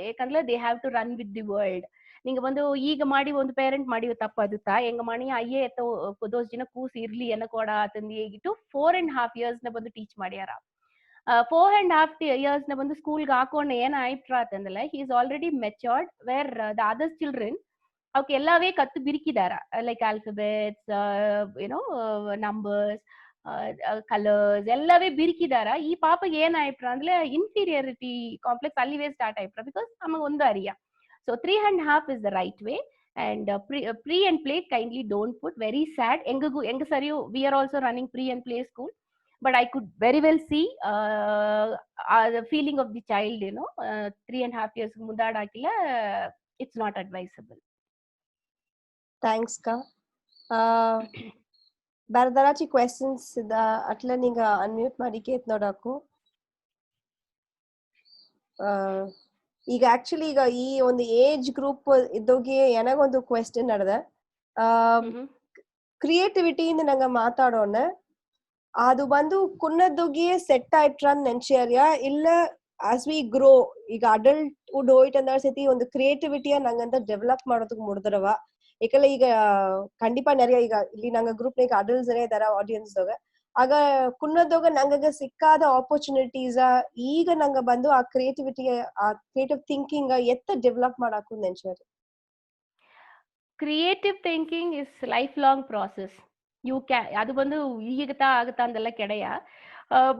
ಯಾಕಂದ್ರೆ they have to run with the world. ನಿಂಗ ಬಂದು ಈಗ ಮಾಡಿ ಒಂದು ಪೇರೆಂಟ್ ಮಾಡಿ ತಪ್ಪದುತ್ತಾ ಹೆಂಗ ಮಾಡಿ ಅಯ್ಯೇ ದೋಸ್ ಜನ ಕೂಸ್ ಇರ್ಲಿ ಅನ್ನ ಕೂಡ ತಂದು ಹೇಗಿಟ್ಟು 4.5 years ನ ಬಂದು ಟೀಚ್ ಮಾಡ್ಯಾರ. 4.5 years ನ ಬಂದು ಸ್ಕೂಲ್ಗೆ ಹಾಕೊಂಡ್ ಏನ್ ಆಯ್ತು ಅಂತಂದ್ರೆ he is already matured where the other children ಅವಕ್ಕೆ ಎಲ್ಲವೇ ಕತ್ತು ಬಿರಿಕಿದಾರ, ಲೈಕ್ ಆಲ್ಫಾಬೆಟ್ಸ್, ನಂಬರ್ಸ್, ಕಲರ್ಸ್ ಎಲ್ಲವೇ ಬಿರಿಕಿದಾರ. ಈ ಪಾಪಗೆ ಏನಾಯ್ತು ಅಂದ್ರೆ ಇನ್ಫೀರಿಯರಿಟಿ ಕಾಂಪ್ಲೆಕ್ಸ್ ಅಲ್ಲಿವೇ ಸ್ಟಾರ್ಟ್ ಆಯ್ತು ಬಿಕಾಸ್ ನಮಗೆ ಒಂದು ಅರಿಯ. So 3.5 is the right way, and pre and play kindly don't put. Very sad, ಎಂಗ Sarayu we are also running pre and play school, but I could very well see the feeling of the child, 3.5 years ಮುಂದಾಡಾಕಿಲ್ಲ, it's not advisable. Thanks ಕಾ. ಬೇರೆದಾರಾಚಿ questions ಅಟ್ಲ ನಿಂಗ unmute ಮಾಡಿ ಕೇತ್ ನೋಡಾಕು. ಈಗ actually ಈಗ ಈ ಒಂದು age group ಇದ್ದೋಗಿ ನನಗೊಂದು question ನಡೆದ. ಕ್ರಿಯೇಟಿವಿಟಿಯಿಂದ ನಂಗೆ ಮಾತಾಡೋಣ, ಅದು ಬಂದು ಕುನ್ನದೋಗಿಯೇ ಸೆಟ್ ಆಯ್ಟ್ರನ್ ನೆನ್ಸಿಯಾರ್ಯಾ ಇಲ್ಲ ಆಸ್ ವಿ ಗ್ರೋ ಈಗ ಅಡಲ್ಟ್ ವುಡ್ ಹೋಯ್ಟ್ ಅಂದ ಸತಿ ಒಂದು ಕ್ರಿಯೇಟಿವಿಟಿಯ ನಂಗಂತ ಡೆವಲಪ್ ಮಾಡೋದಕ್ಕೆ ಮುಡ್ದರವ. ಯಾಕಂದ್ರೆ ಈಗ ಕಂಡಿಪಾ ನೆರೆಯ ಈಗ ಇಲ್ಲಿ ನಂಗ ಗ್ರೂಪ್ ಈಗ ಅಡಲ್ಟ್ಸ್ ಇದಾರ ಆಡಿಯನ್ಸ್ದಾಗ, ಆಗ ಕುನ್ನದೋಗ ನಂಗ ಸಿಕ್ಕಾದ ಆಪರ್ಚುನಿಟೀಸ್ ಈಗ ನಂಗ ಬಂದು ಆ ಕ್ರಿಯೇಟಿವಿಟಿ ಆ ಕ್ರಿಯೇಟಿವ್ ಥಿಂಕಿಂಗ್ ಎತ್ತ ಡೆವಲಪ್ ಮಾಡಾಕು ನೆನ್ಸಿಯಾರಿ. Creative thinking is life long process. You can ಅದು ಬಂದು ಈಗತಾ ಆಗತ್ತಾ ಅಂದೆಲ್ಲ ಕೆಡೆಯ,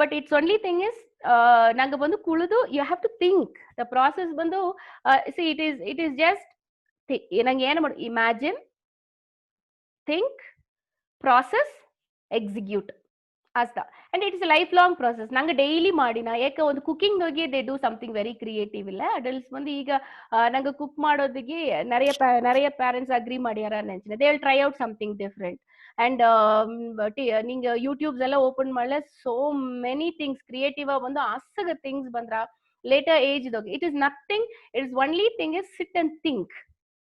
but it's only thing is ನಂಗೆ ಬಂದು ಕುಳಿದು you have to think the process ಬಂದು ಸಿ ಇಟ್ ಈಸ್ ಜಸ್ಟ್ ನಂಗೆ ಏನು ಮಾಡಿ ಇಮ್ಯಾಜಿನ್, ಥಿಂಕ್, ಪ್ರಾಸೆಸ್, ಎಕ್ಸಿಕ್ಯೂಟ್ ಅಷ್ಟಾ. And it's life long process. ನಂಗೆ ಡೈಲಿ ಮಾಡಿನ ಯಾಕೆ ಒಂದು ಕುಕಿಂಗ್ ಹೋಗಿ they do something very creative ಇಲ್ಲ. ಅಡಲ್ಟ್ಸ್ ಬಂದು ಈಗ ನಂಗೆ ಕುಕ್ ಮಾಡೋದಿಗೆ நிறைய ಪೇರೆಂಟ್ಸ್ ಅಗ್ರಿ ಮಾಡ್ಯಾರ ನೆನ್ಸಿನ, they will try out something different. And ನಿಂಗೆ ಯೂಟ್ಯೂಬ್ಸ್ ಎಲ್ಲ ಓಪನ್ ಮಾಡಲೆ ಸೋ ಮೆನಿ ಥಿಂಗ್ಸ್ ಕ್ರಿಯೇಟಿವ್ ಬಂದು ಅಸಗ ಥಿಂಗ್ಸ್ ಬಂದ್ರ ಲೇಟರ್ ಏಜ್ ಇದಾಗ it is nothing. It is only thing is sit and think.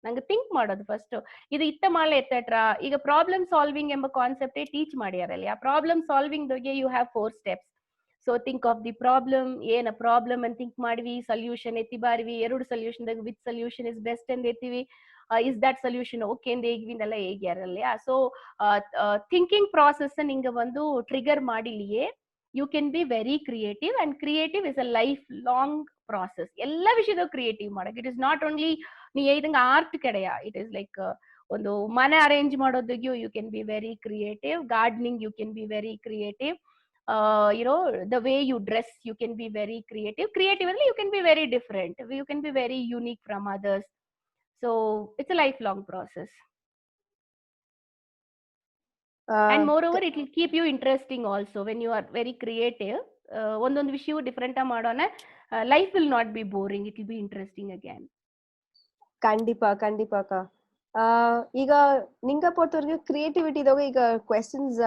ನಂಗೆ ಥಿಂಕ್ ಮಾಡೋದು ಫಸ್ಟ್ ಇದು ಇತ್ತ ಮಾಡಲೆ ಎತ್ತಟ್ರಾ. ಈಗ ಪ್ರಾಬ್ಲಮ್ ಸಾಲ್ವಿಂಗ್ ಎಂಬ ಕಾನ್ಸೆಪ್ಟ್ ಟೀಚ್ ಮಾಡ್ಯಾರಲ್ಲಿ. ಆ ಪ್ರಾಬ್ಲಮ್ ಸಾಲ್ವಿಂಗ್ ದಾಗೆ you have 4 steps. So think of the problem, ಏನ ಪ್ರಾಬ್ಲಮ್ ಅಂತ ಥಿಂಕ್ ಮಾಡಿವಿ, ಸೊಲ್ಯೂಷನ್ ಎತ್ತಿ ಬಾರಿವಿ, 2 ಸೊಲ್ಯೂಷನ್ ದಾಗ ವಿಚ್ ಸೊಲ್ಯೂಷನ್ ಇಸ್ ಬೆಸ್ಟ್ ಅಂತ ಎತ್ತೀವಿ, ಇಸ್ ದಟ್ ಸೊಲ್ಯೂಷನ್ ಓಕೆ ಅಂತ ಹೇಗಿವಿನೆಲ್ಲ ಹೇಗ್ಯಾರಲ್ಲಿ. ಸೊ ಥಿಂಕಿಂಗ್ ಪ್ರಾಸೆಸ್ ನಿಂಗೆ ಒಂದು ಟ್ರಿಗರ್ ಮಾಡಿಲಿಯೇ you can be very creative. And creative is a life long process. ಎಲ್ಲ ವಿಷಯದಾಗ ಕ್ರಿಯೇಟಿವ್ ಮಾಡಕ್ ಇಟ್ ಇಸ್ ನಾಟ್ ಓನ್ಲಿ ನೀ ಇದಂಗ ಆರ್ಟ್ ಕಡೆಯ. ಇಟ್ ಇಸ್ ಲೈಕ್ ಒಂದು ಮನೆ ಅರೇಂಜ್ ಮಾಡೋದಿಗೂ you can be very creative, gardening you can be very creative, the way you dress you can be very creatively you can be very different, you can be very unique from others. So it's a lifelong process, and moreover it will keep you interesting also when you are very creative. ಒಂದೊಂದು ವಿಷಯ different ಮಾಡೋಣ, life will not be boring, it will be interesting again. ಖಂಡಿಪಾ ಅಕ್ಕ. ಈಗ ನಿಂಗ ಪೊರ್ತವ್ರಿಗೆ ಕ್ರಿಯೇಟಿವಿಟಿದಾಗ ಈಗ questions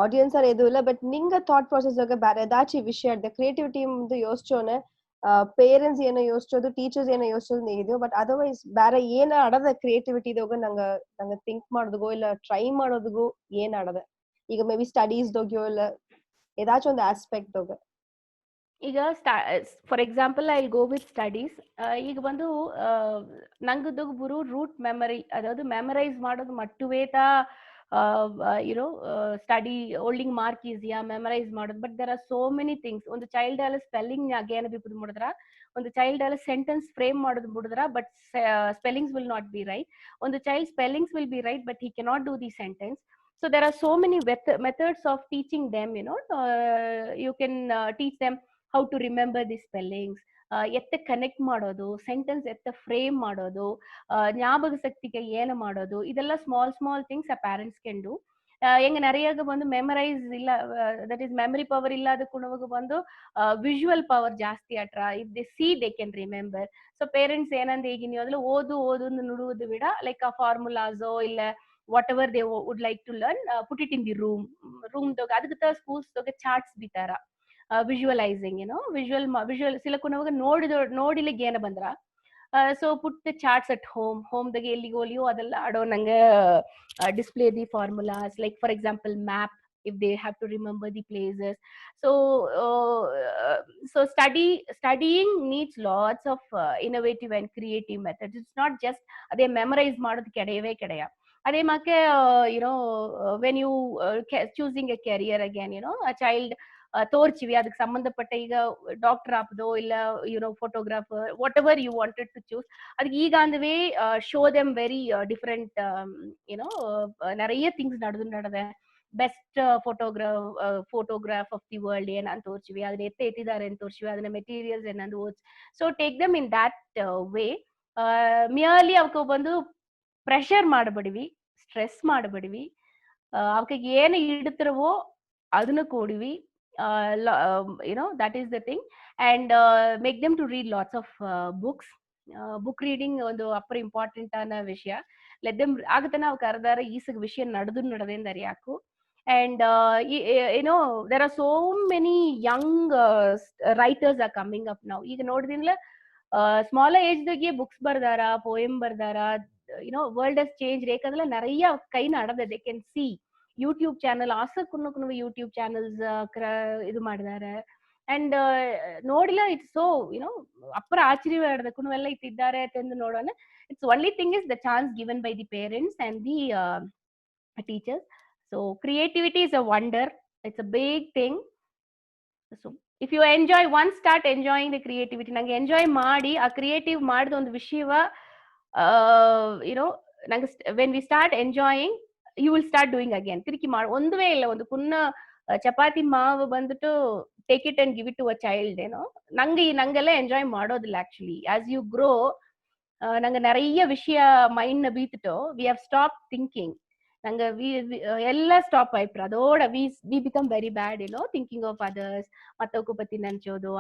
audience ಅರ್ ಎದು ಇಲ್ಲ, but ನಿಂಗ ಥಾಟ್ ಪ್ರಾಸೆಸ್ ದಾಗ ಬೇರೆ ದಾಚಿ ವಿಷಯ ಅಡ್ದೆ ಕ್ರಿಯೇಟಿವಿಟಿ ಮುಂದೆ ಯೋಚಿಸೋನೆ ಪೇರೆಂಟ್ಸ್ ಏನೋ ಯೋಚಿಸೋದು, ಟೀಚರ್ಸ್ ಏನೋ ಯೋಚಿಸೋದು ನೀಗಿದೆವು, ಬಟ್ ಅದರ್ವೈಸ್ ಬೇರೆ ಏನ ಆಡದ ಕ್ರಿಯೇಟಿವಿಟಿದಾಗ ನಂಗ ಥಿಂಕ್ ಮಾಡೋದಗೋ ಇಲ್ಲ ಟ್ರೈ ಮಾಡೋದಗೂ ಏನ್ ಆಡದ ಈಗ ಮೇ ಬಿ ಸ್ಟಡೀಸ್ ದೋಗ್ಯೋ ಇಲ್ಲ ಏದಾச்சும் ಒಂದು ಆಸ್ಪೆಕ್ಟ್ ದಾಗ. ಈಗ for example I go with studies. ಈಗ ಬಂದು ನಂಗದು ಗುರು ರೂಟ್ ಮೆಮರಿ, ಅದಾவது ಮೆಮರೈಸ್ ಮಾಡೋದು ಮಟ್ಟುವೇತಾ ಸ್ಟಡಿ ಹೋಲ್ಡಿಂಗ್ ಮಾರ್ಕ್ ಈಸಿಯಾ ಮೆಮರೈಸ್ ಮಾಡೋದು. But there are so many things. ಒಂದು ಚೈಲ್ಡ್ ಅಲ್ಲ ಸ್ಪೆಲ್ಲಿಂಗ್ ಅಗೇನ್ ಬಿಪ್ಪದು ಮುಡಿದ್ರ, ಒಂದು ಚೈಲ್ಡ್ ಅಲ್ಲ ಸೆಂಟೆನ್ಸ್ ಫ್ರೇಮ್ ಮಾಡೋದು ಮುಡಿದ್ರ, but spellings will not be right. ಒಂದು child spellings will be right, but he cannot do the sentence. So there are so many methods of teaching them, you can teach them how to remember the spellings, ಎತ್ತ connect ಮಾಡೋದು, sentence ಎತ್ತ frame ಮಾಡೋದು, ஞாபக சக்திக்கு ಏನು ಮಾಡೋದು, ಇದೆಲ್ಲ small things ಆ ಪೇರೆಂಟ್ಸ್ ಕ್ಯಾನ್ ಡೂ. எங்க நிறைய ಬಂದು ಮೆಮರೈಸ್ ಇಲ್ಲ, ದಟ್ ಈಸ್ ಮೆಮರಿ ಪವರ್ ಇಲ್ಲದ ಕುಣವಗ ಬಂದು ವಿಜುವಲ್ ಪವರ್ ಜಾಸ್ತಿ ಅಟ್ರ. If they see they can remember. So parents ಏನಂದ ಈಗಿನ ಅದ್ರಲ್ಲಿ ಓದು ನುಡುವುದು ಬಿಡ, ಲೈಕ್ ಆ ಫಾರ್ಮುಲಾಸೋ ಇಲ್ಲ whatever they would like to learn, put it in the room dog adukta schools dog charts bitara, visualizing, visual sila kunavaga nodilige ena bandra, so put the charts at home dage elli goliyo adella ado nange display the formulas, like for example map, if they have to remember the places. So studying needs lots of innovative and creative methods. It's not just they memorize ಮಾಡೋದು ಕೆಡಯವೇ ಕೆಡೆಯ. ಅದೇ Maa Ke when you choosing a career again, a child ತೋರ್ಚಿವಿ ಅದಕ್ಕೆ ಸಂಬಂಧಪಟ್ಟ ಈಗ doctor ಆಪದೋ ಇಲ್ಲ photographer, whatever you wanted to choose, ಅದಕ್ಕೆ ಈಗ ಅಂದವೇ ಶೋ ದೆಮ್ ವೆರಿ ಡಿಫ್ರೆಂಟ್ நிறைய ಥಿಂಗ್ಸ್ ನಡೆದೆ. Best photograph of the world ಏನಂತ ತೋರ್ಚಿವಿ, ಅದನ್ನ ಎತ್ತಿದ್ದಾರೆ ಅಂತ ತೋರ್ಚಿವಿ, ಅದನ್ನ ಮೆಟೀರಿಯಲ್ಸ್ ಏನಂತ ಓದ್ಸಿ. So take them in that way. Merely ಅವಕ್ಕೆ ಬಂದು ಪ್ರೆಷರ್ ಮಾಡಬೇಡಿವಿ, ಸ್ಟ್ರೆಸ್ ಮಾಡಬೇಡಿವಿ, ಅವಕ್ಕೆ ಏನು ಇಡ್ತಿರವೋ ಅದನ್ನ ಕೊಡಿವಿ. That is the thing. And make them to read lots of books. Book reading ಒಂದು ಅಪ್ಪರ್ ಇಂಪಾರ್ಟೆಂಟ್ ಅನ್ನೋ ವಿಷಯ. ಲೆಟ್ ದೆಮ್ ಆಗತನ ಅವ್ ಕರೆದಾರ ಈಸಗ ವಿಷಯ ನಡೆದಿಂದ ಅರಿಯಾಕು. And there are so many young writers are coming up now. ಈಗ ನೋಡಿದ್ರಲ್ಲ ಸ್ಮಾಲರ್ ಏಜ್ ದಾಗೆ books ಬರ್ದಾರ, poem ಬರ್ದಾರ. World has change. ಯಾಕಂದ್ರೆ நிறைய ಕೈ ನಡೆದ, they can see YouTube channel ಆಸಕ್ಕೂ ಯೂಟ್ಯೂಬ್ ಚಾನಲ್ಸ್ ಇದು ಮಾಡಿದ್ದಾರೆ. ಅಂಡ್ ನೋಡಿಲ್ಲ, ಇಟ್ಸ್ ಸೋ ಅಪ್ಪರ ಆಶ್ಚರ್ಯವಾಡದಕ್ಕೂ ಎಲ್ಲ ಇಟ್ಟಿದ್ದಾರೆ ಅಂತ ನೋಡೋಣ. It's only thing is the chance given by the parents and the teachers. So creativity is a wonder, it's a big thing. So if you enjoy, one start enjoying the creativity, ನಂಗೆ enjoy ಮಾಡಿ ಆ creative ಮಾಡಿದ ಒಂದು ವಿಷಯವ ನಂಗೆ when we start enjoying, you will start doing again. ತಿರುಗಿ ಮಾಡಿ ಒಂದುವೇ ಇಲ್ಲ, ಒಂದು ಪುನ್ನ ಚಪಾತಿ ಮಾವು ಬಂದ್ಬಿಟ್ಟು take it and give it to a child. ನಂಗೆಲ್ಲ enjoy ಮಾಡೋದಿಲ್ಲ ಆಕ್ಚುಲಿ. ಆಸ್ ಯು ಗ್ರೋ, ನಂಗೆ நிறைய ವಿಷಯ ಮೈಂಡ್ ನ ಬೀತಿಟ್ಟು ವಿ ಹ್ಯಾವ್ ಸ್ಟಾಪ್ ಥಿಂಕಿಂಗ್. ನಂಗೆ ಎಲ್ಲ ಸ್ಟಾಪ್ ಆಯ್ತು. ಅದೋಡ we become very bad, thinking of others, ಮತ್ತವಕ್ಕೂ ಪತಿ ನೆಂಚೋದು,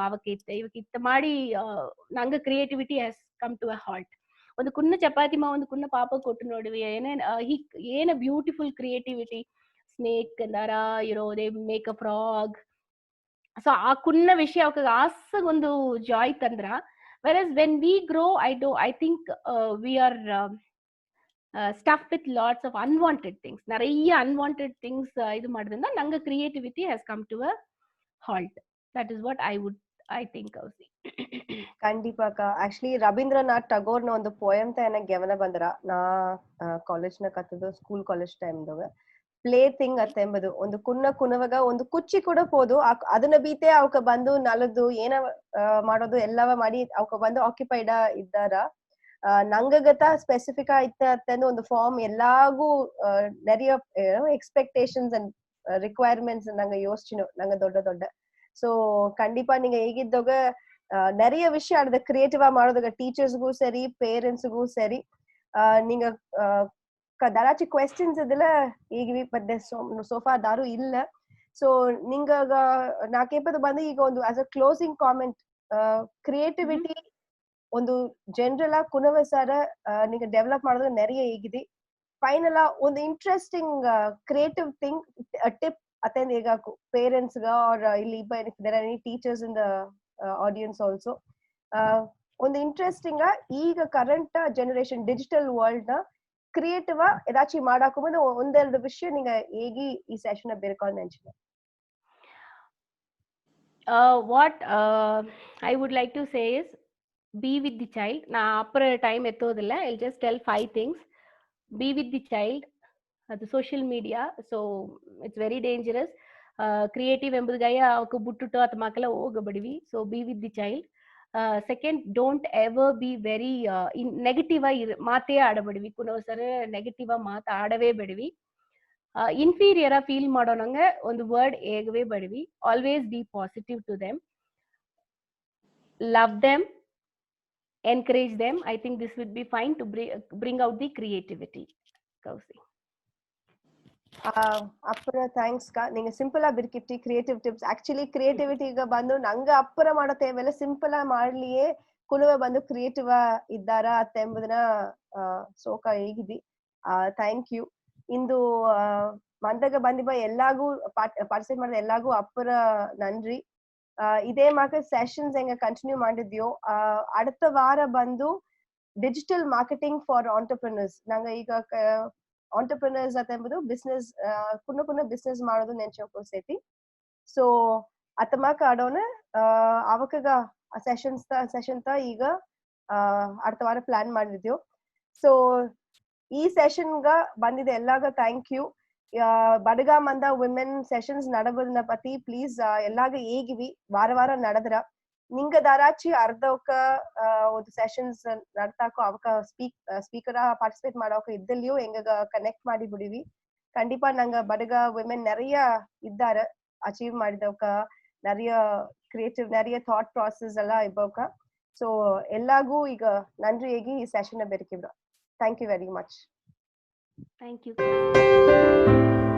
ಇವಕ್ಕಿತ್ತ ಮಾಡಿ ನಂಗೆ creativity has come to a halt. ಒಂದು ಕುನ್ನ ಚಪಾತಿ ಮಾ ಒಂದು ಕುನ್ನ ಪಾಪ ಕೊಟ್ಟು ನೋಡಿವಿ, ಏನ ಬ್ಯೂಟಿಫುಲ್ ಕ್ರಿಯೇಟಿವಿಟಿ. ಸ್ನೇಕ್ ಅಂದಾರ, they make a frog. So ಆ ಕುನ್ನ ವಿಷಯ ಅವಕ್ಕೆ ಆಸಗೊಂದು ಜಾಯ್ ತಂದ್ರ. Virus when we grow, I think we are stuff with lots of unwanted things. நிறைய unwanted things ಇದು ಮಾಡೋದ್ರಿಂದ ನಂಗೆ creativity has come to a halt. That is what I think, Kausi. ಖಂಡಿಪಾಕ. Actually Rabindranath ಟಾಗೋರ್ನ ಒಂದು ಪೋಯಮ್ ತ ನನಗೆ ಗಮನ ಬಂದ್ರ, ನಾ ಕಾಲೇಜ್ನ ಕತ್ತದ ಸ್ಕೂಲ್ ಕಾಲೇಜ್ ಟೈಮ್ದಾಗ ಪ್ಲೇ ಥಿಂಗ್ ಅತ್ತ ಎಂಬುದು ಒಂದು ಕುನ್ನವಾಗ ಒಂದು ಕುಚ್ಚಿ ಕೂಡ ಹೋದು ಅದನ್ನ ಬೀತೆ ಅವಕ ಬಂದು ನಲದು ಏನ ಮಾಡೋದು ಎಲ್ಲವ ಮಾಡಿ ಅವಕ ಬಂದು ಆಕ್ಯುಪೈಡ್ ಇದ್ದಾರ. ನಂಗಗತ ಸ್ಪೆಸಿಫಿಕ್ ಆಯ್ತ ಅಂತಂದು ಒಂದು ಫಾರ್ಮ್ ಎಲ್ಲಾಗೂ நிறைய ಎಕ್ಸ್ಪೆಕ್ಟೇಷನ್ಸ್ ಅಂಡ್ ರಿಕ್ವೈರ್ಮೆಂಟ್ಸ್ ನಂಗೆ ಯೋಚಿಸಿನು ನಂಗೆ ದೊಡ್ಡ. ಸೊ கண்டிப்பா நீங்க ಹೇಗಿದ್ದಾಗ நிறைய விஷயம் ಆಡದ ಕ್ರಿಯೇಟಿವ್ ಮಾಡೋದಾಗ ಟೀಚರ್ಸ್ಗೂ ಸರಿ ಪೇರೆಂಟ್ಸ್ಗೂ ಸರಿ. நீங்க ದಾರಾಚಿ ಕ್ವೆಶ್ಚನ್ಸ್ ಇದೆಲ್ಲ ಈಗಿವಿ ಬಟ್ ಸೋಫಾ ದಾರು ಇಲ್ಲ. ಸೊ ನಿಂಗ ನಾ ಕೇಪದು ಬಂದು ಈಗ ಒಂದು as a closing comment, creativity ಒಂದು ಜನರಲ್ ಆಗಿ ಕುನವಸಾರ ನಿಂಗೆ ಡೆವಲಪ್ ಮಾಡೋದು நிறைய ಹೇಗಿದೆ. ಫೈನಲ್ ಒಂದು interesting creative thing tip attend ಹೇಗಾಕು ಪೇರೆಂಟ್ಸ್ ಗ ಆರ್ ಇಲ್ಲಿ there are any teachers in the audience also. ಒಂದು ಇಂಟ್ರೆಸ್ಟಿಂಗ್ ಈಗ ಕರೆಂಟ್ ಜನರೇಷನ್ ಡಿಜಿಟಲ್ ವರ್ಲ್ಡ್ ನ ಕ್ರಿಯೇಟಿವ್ ಏದಾಚಿ ಮಾಡಾಕು ಮುಂದೆ ಒಂದೆರಡು ವಿಷಯ ನಿಂಗೆ ಹೇಗಿ ಈ ಸೆಷನ್ ಬೇರ್ಕೊಂಡು ನೆಂಚಿನ. What I would like to say is be with the child. Na upper time ettodilla, I'll just tell 5 things. Be with the child. The social media, so it's very dangerous. Creative embudgaya avku buttuto at makala hogabadivi. So be with the child. Second, don't ever be very negative maate ಆಡಬಡಿವಿ. ಕುನೋಸರೆ negative ಮಾತು ಆಡವೇ ಬೇಡವಿ. Inferior feel ಮಾಡೋನಂಗೆ ಒಂದು word ಹೇಗವೇ ಬಡಿವಿ. Always be positive to them. love them, encourage them. I think this would be fine to bring out the creativity. Kausi. ಅಪ್ಪರ ಥ್ಯಾಂಕ್ಸ್ ಕಾ ನಿಂಗೆ ಸಿಂಪಲ್ ಆಗಿ ಬಿರ್ಕಿಟ್ಟಿ ಕ್ರಿಯೇಟಿವ್ ಟಿಪ್ಸ್ ಆಕ್ಚುಲಿ ಕ್ರಿಯೇಟಿವಿಟಿ ಈಗ ಬಂದು ನಂಗ ಅಪ್ಪರ ಮಾಡೋ ತೇವೆಲ್ಲ ಸಿಂಪಲ್ ಆಗಿ ಮಾಡ್ಲಿಯೇ ಕುಲುವೆ ಬಂದು ಕ್ರಿಯೇಟಿವ್ ಇದ್ದಾರ ಅತ್ತ ಎಂಬುದನ್ನ ಸೋಕ ಹೇಗಿದ್ದಿ ಥ್ಯಾಂಕ್ ಯು ಇಂದು ಮಂದಾಗ ಬಂದಿಬ್ಬ ಎಲ್ಲಾಗೂ ಪಾರ್ಟಿಸಿಪೇಟ್ ಮಾಡಿದ ಎಲ್ಲಾಗೂ ಅಪ್ಪರ ನನ್ರಿ ಇದೇ ಮಾರ್ಕೆಟ್ ಸೆಷನ್ಸ್ ಹೆಂಗ ಕಂಟಿನ್ಯೂ ಮಾಡಿದ್ಯೋ அடுத்த ವಾರ ಬಂದು ಡಿಜಿಟಲ್ ಮಾರ್ಕೆಟಿಂಗ್ ಫಾರ್ ಆಂಟರ್ಪ್ರಿನರ್ಸ್ ನಂಗ ಈಗ ಆಂಟರ್ಪ್ರಿನರ್ಸ್ ಅಂತ ಎಂಬುದು ಬಿಸ್ನೆಸ್ ಕುನ್ನ ಬಿಸ್ನೆಸ್ ಮಾಡೋದು ನೆನ್ಚೋಕೋಸೈತಿ ಸೊ ಅತ್ತಮಾಕ ಆಡೋನ ಅವಕಾಗ ಸೆಷನ್ ತ ಈಗ அடுத்த ವಾರ ಪ್ಲಾನ್ ಮಾಡಿದ್ಯೋ ಸೊ ಈ ಸೆಷನ್ ಗ ಬಂದಿದೆ ಎಲ್ಲಾಗ ಥ್ಯಾಂಕ್ ಯು ಬಡಗ ಮಂದ ವಿಮೆನ್ ಸೆಷನ್ಸ್ ನಡಬದನ್ನ ಪತಿ ಪ್ಲೀಸ್ ಎಲ್ಲಾಗ ಹೇಗಿವಿ ವಾರ ನಡೆದ್ರ ನಿಂಗ ದಾರಾಚಿ ಅರ್ಧವಕ್ಕ ಒಂದು ಸೆಷನ್ಸ್ ನಡ್ತಾಕೋ ಅವಕ ಸ್ಪೀಕರ್ ಪಾರ್ಟಿಸಿಪೇಟ್ ಮಾಡೋಕ ಇದ್ದಲ್ಲಿಯೂ ಹೆಂಗ ಕನೆಕ್ಟ್ ಮಾಡಿ ಬಿಡಿವಿ ಕಂಡಿಪಾ ನಂಗ ಬಡಗ ವಿಮೆನ್ நிறைய ಇದ್ದಾರ ಅಚೀವ್ ಮಾಡಿದವಕ நிறைய ಕ್ರಿಯೇಟಿವ್ நிறைய ಥಾಟ್ ಪ್ರಾಸೆಸ್ ಎಲ್ಲ ಇಬ್ಬವಕ ಸೊ ಎಲ್ಲಾಗೂ ಈಗ ನನ್ರಿ ಹೇಗಿ ಈ ಸೆಷನ್ ಬೆರಕಿಬ್ರ thank you very much Thank you.